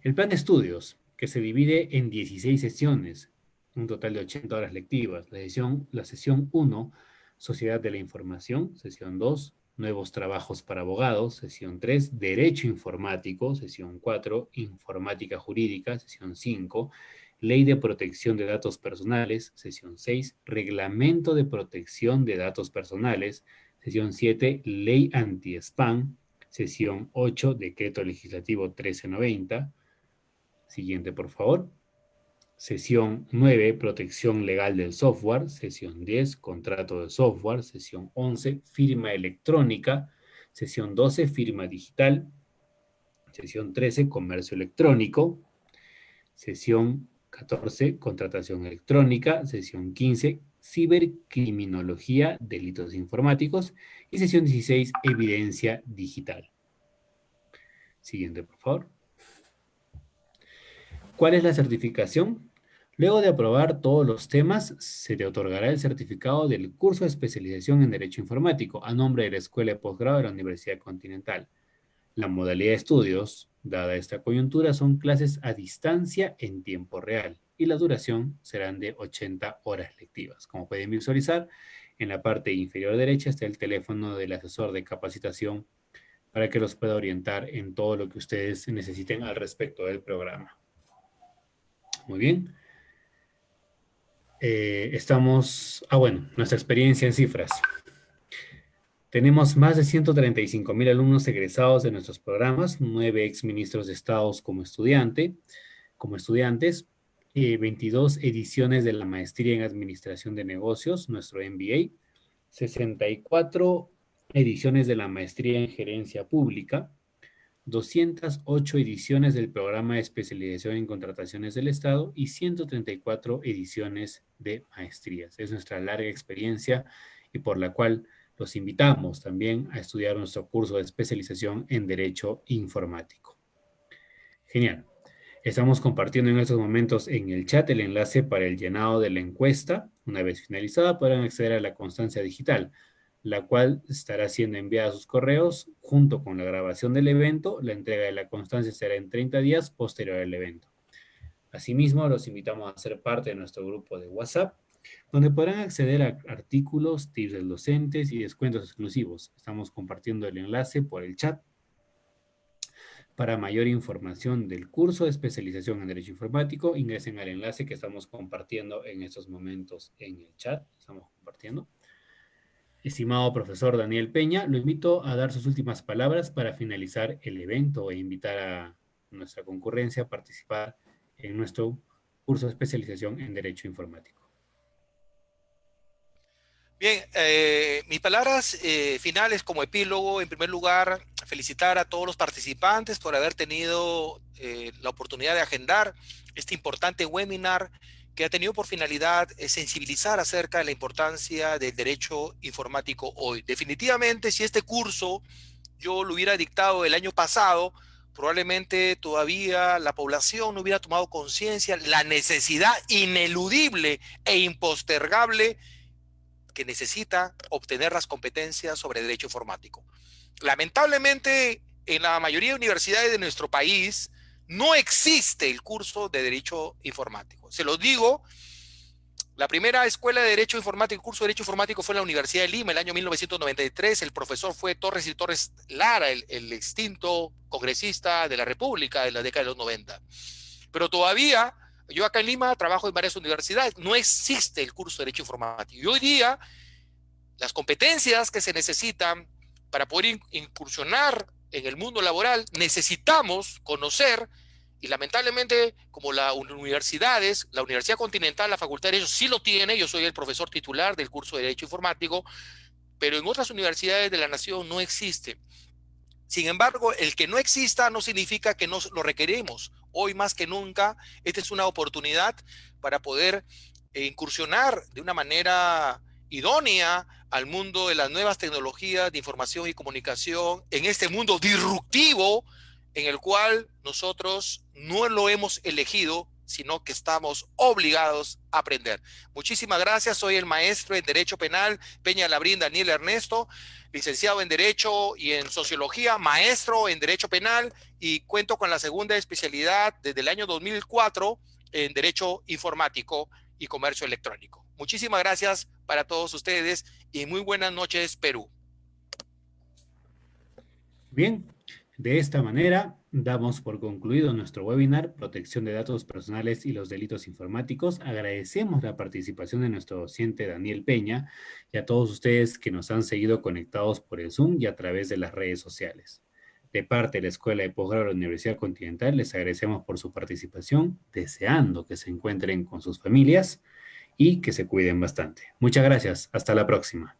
El plan de estudios, que se divide en 16 sesiones, un total de 80 horas lectivas. La sesión 1, Sociedad de la Información. Sesión 2, Nuevos trabajos para abogados. Sesión 3, Derecho informático. Sesión 4, Informática jurídica. Sesión 5, Ley de protección de datos personales. Sesión 6, Reglamento de protección de datos personales. Sesión 7, Ley anti-spam. Sesión 8, Decreto legislativo 1390. Siguiente, por favor. Sesión 9, protección legal del software. Sesión 10, contrato de software. Sesión 11, firma electrónica. Sesión 12, firma digital. Sesión 13, comercio electrónico. Sesión 14, contratación electrónica. Sesión 15, cibercriminología, delitos informáticos. Y sesión 16, evidencia digital. Siguiente, por favor. ¿Cuál es la certificación? Luego de aprobar todos los temas, se te otorgará el certificado del curso de especialización en Derecho Informático a nombre de la Escuela de Posgrado de la Universidad Continental. La modalidad de estudios, dada esta coyuntura, son clases a distancia en tiempo real y la duración serán de 80 horas lectivas. Como pueden visualizar, en la parte inferior derecha está el teléfono del asesor de capacitación para que los pueda orientar en todo lo que ustedes necesiten al respecto del programa. Muy bien. Nuestra experiencia en cifras. Tenemos más de 135,000 alumnos egresados de nuestros programas, 9 exministros de Estados como estudiantes, 22 ediciones de la maestría en Administración de Negocios, nuestro MBA, 64 ediciones de la maestría en Gerencia Pública, 208 ediciones del programa de especialización en contrataciones del Estado y 134 ediciones de maestrías. Es nuestra larga experiencia y por la cual los invitamos también a estudiar nuestro curso de especialización en Derecho Informático. Genial. Estamos compartiendo en estos momentos en el chat el enlace para el llenado de la encuesta. Una vez finalizada, podrán acceder a la constancia digital, la cual estará siendo enviada a sus correos junto con la grabación del evento. La entrega de la constancia será en 30 días posterior al evento. Asimismo, los invitamos a ser parte de nuestro grupo de WhatsApp, donde podrán acceder a artículos, tips del docentes y descuentos exclusivos. Estamos compartiendo el enlace por el chat. Para mayor información del curso de especialización en Derecho Informático, ingresen al enlace que estamos compartiendo en estos momentos en el chat. Estamos compartiendo. Estimado profesor Daniel Peña, lo invito a dar sus últimas palabras para finalizar el evento e invitar a nuestra concurrencia a participar en nuestro curso de especialización en Derecho Informático. Bien, mis palabras finales como epílogo, en primer lugar, felicitar a todos los participantes por haber tenido la oportunidad de agendar este importante webinar que ha tenido por finalidad sensibilizar acerca de la importancia del derecho informático hoy. Definitivamente, si este curso yo lo hubiera dictado el año pasado, probablemente todavía la población no hubiera tomado conciencia la necesidad ineludible e impostergable que necesita obtener las competencias sobre derecho informático. Lamentablemente, en la mayoría de universidades de nuestro país no existe el curso de derecho informático. Se lo digo, la primera escuela de derecho informático, el curso de derecho informático fue en la Universidad de Lima, el año 1993. El profesor fue Torres y Torres Lara, el extinto congresista de la República de la década de los 90. Pero todavía, yo acá en Lima trabajo en varias universidades, no existe el curso de derecho informático. Y hoy día, las competencias que se necesitan para poder incursionar en el mundo laboral, necesitamos conocer, y lamentablemente, como las universidades, la Universidad Continental, la Facultad de Derecho sí lo tiene, yo soy el profesor titular del curso de Derecho Informático, pero en otras universidades de la nación no existe. Sin embargo, el que no exista no significa que no lo requerimos. Hoy más que nunca, esta es una oportunidad para poder incursionar de una manera idónea al mundo de las nuevas tecnologías de información y comunicación, en este mundo disruptivo en el cual nosotros no lo hemos elegido, sino que estamos obligados a aprender. Muchísimas gracias. Soy el maestro en Derecho Penal, Peña Labrín Daniel Ernesto, licenciado en Derecho y en Sociología, maestro en Derecho Penal, y cuento con la segunda especialidad desde el año 2004 en Derecho Informático y Comercio Electrónico. Muchísimas gracias para todos ustedes y muy buenas noches, Perú. Bien, de esta manera damos por concluido nuestro webinar Protección de Datos Personales y los Delitos Informáticos. Agradecemos la participación de nuestro docente Daniel Peña y a todos ustedes que nos han seguido conectados por el Zoom y a través de las redes sociales. De parte de la Escuela de Posgrado de la Universidad Continental, les agradecemos por su participación, deseando que se encuentren con sus familias y que se cuiden bastante. Muchas gracias. Hasta la próxima.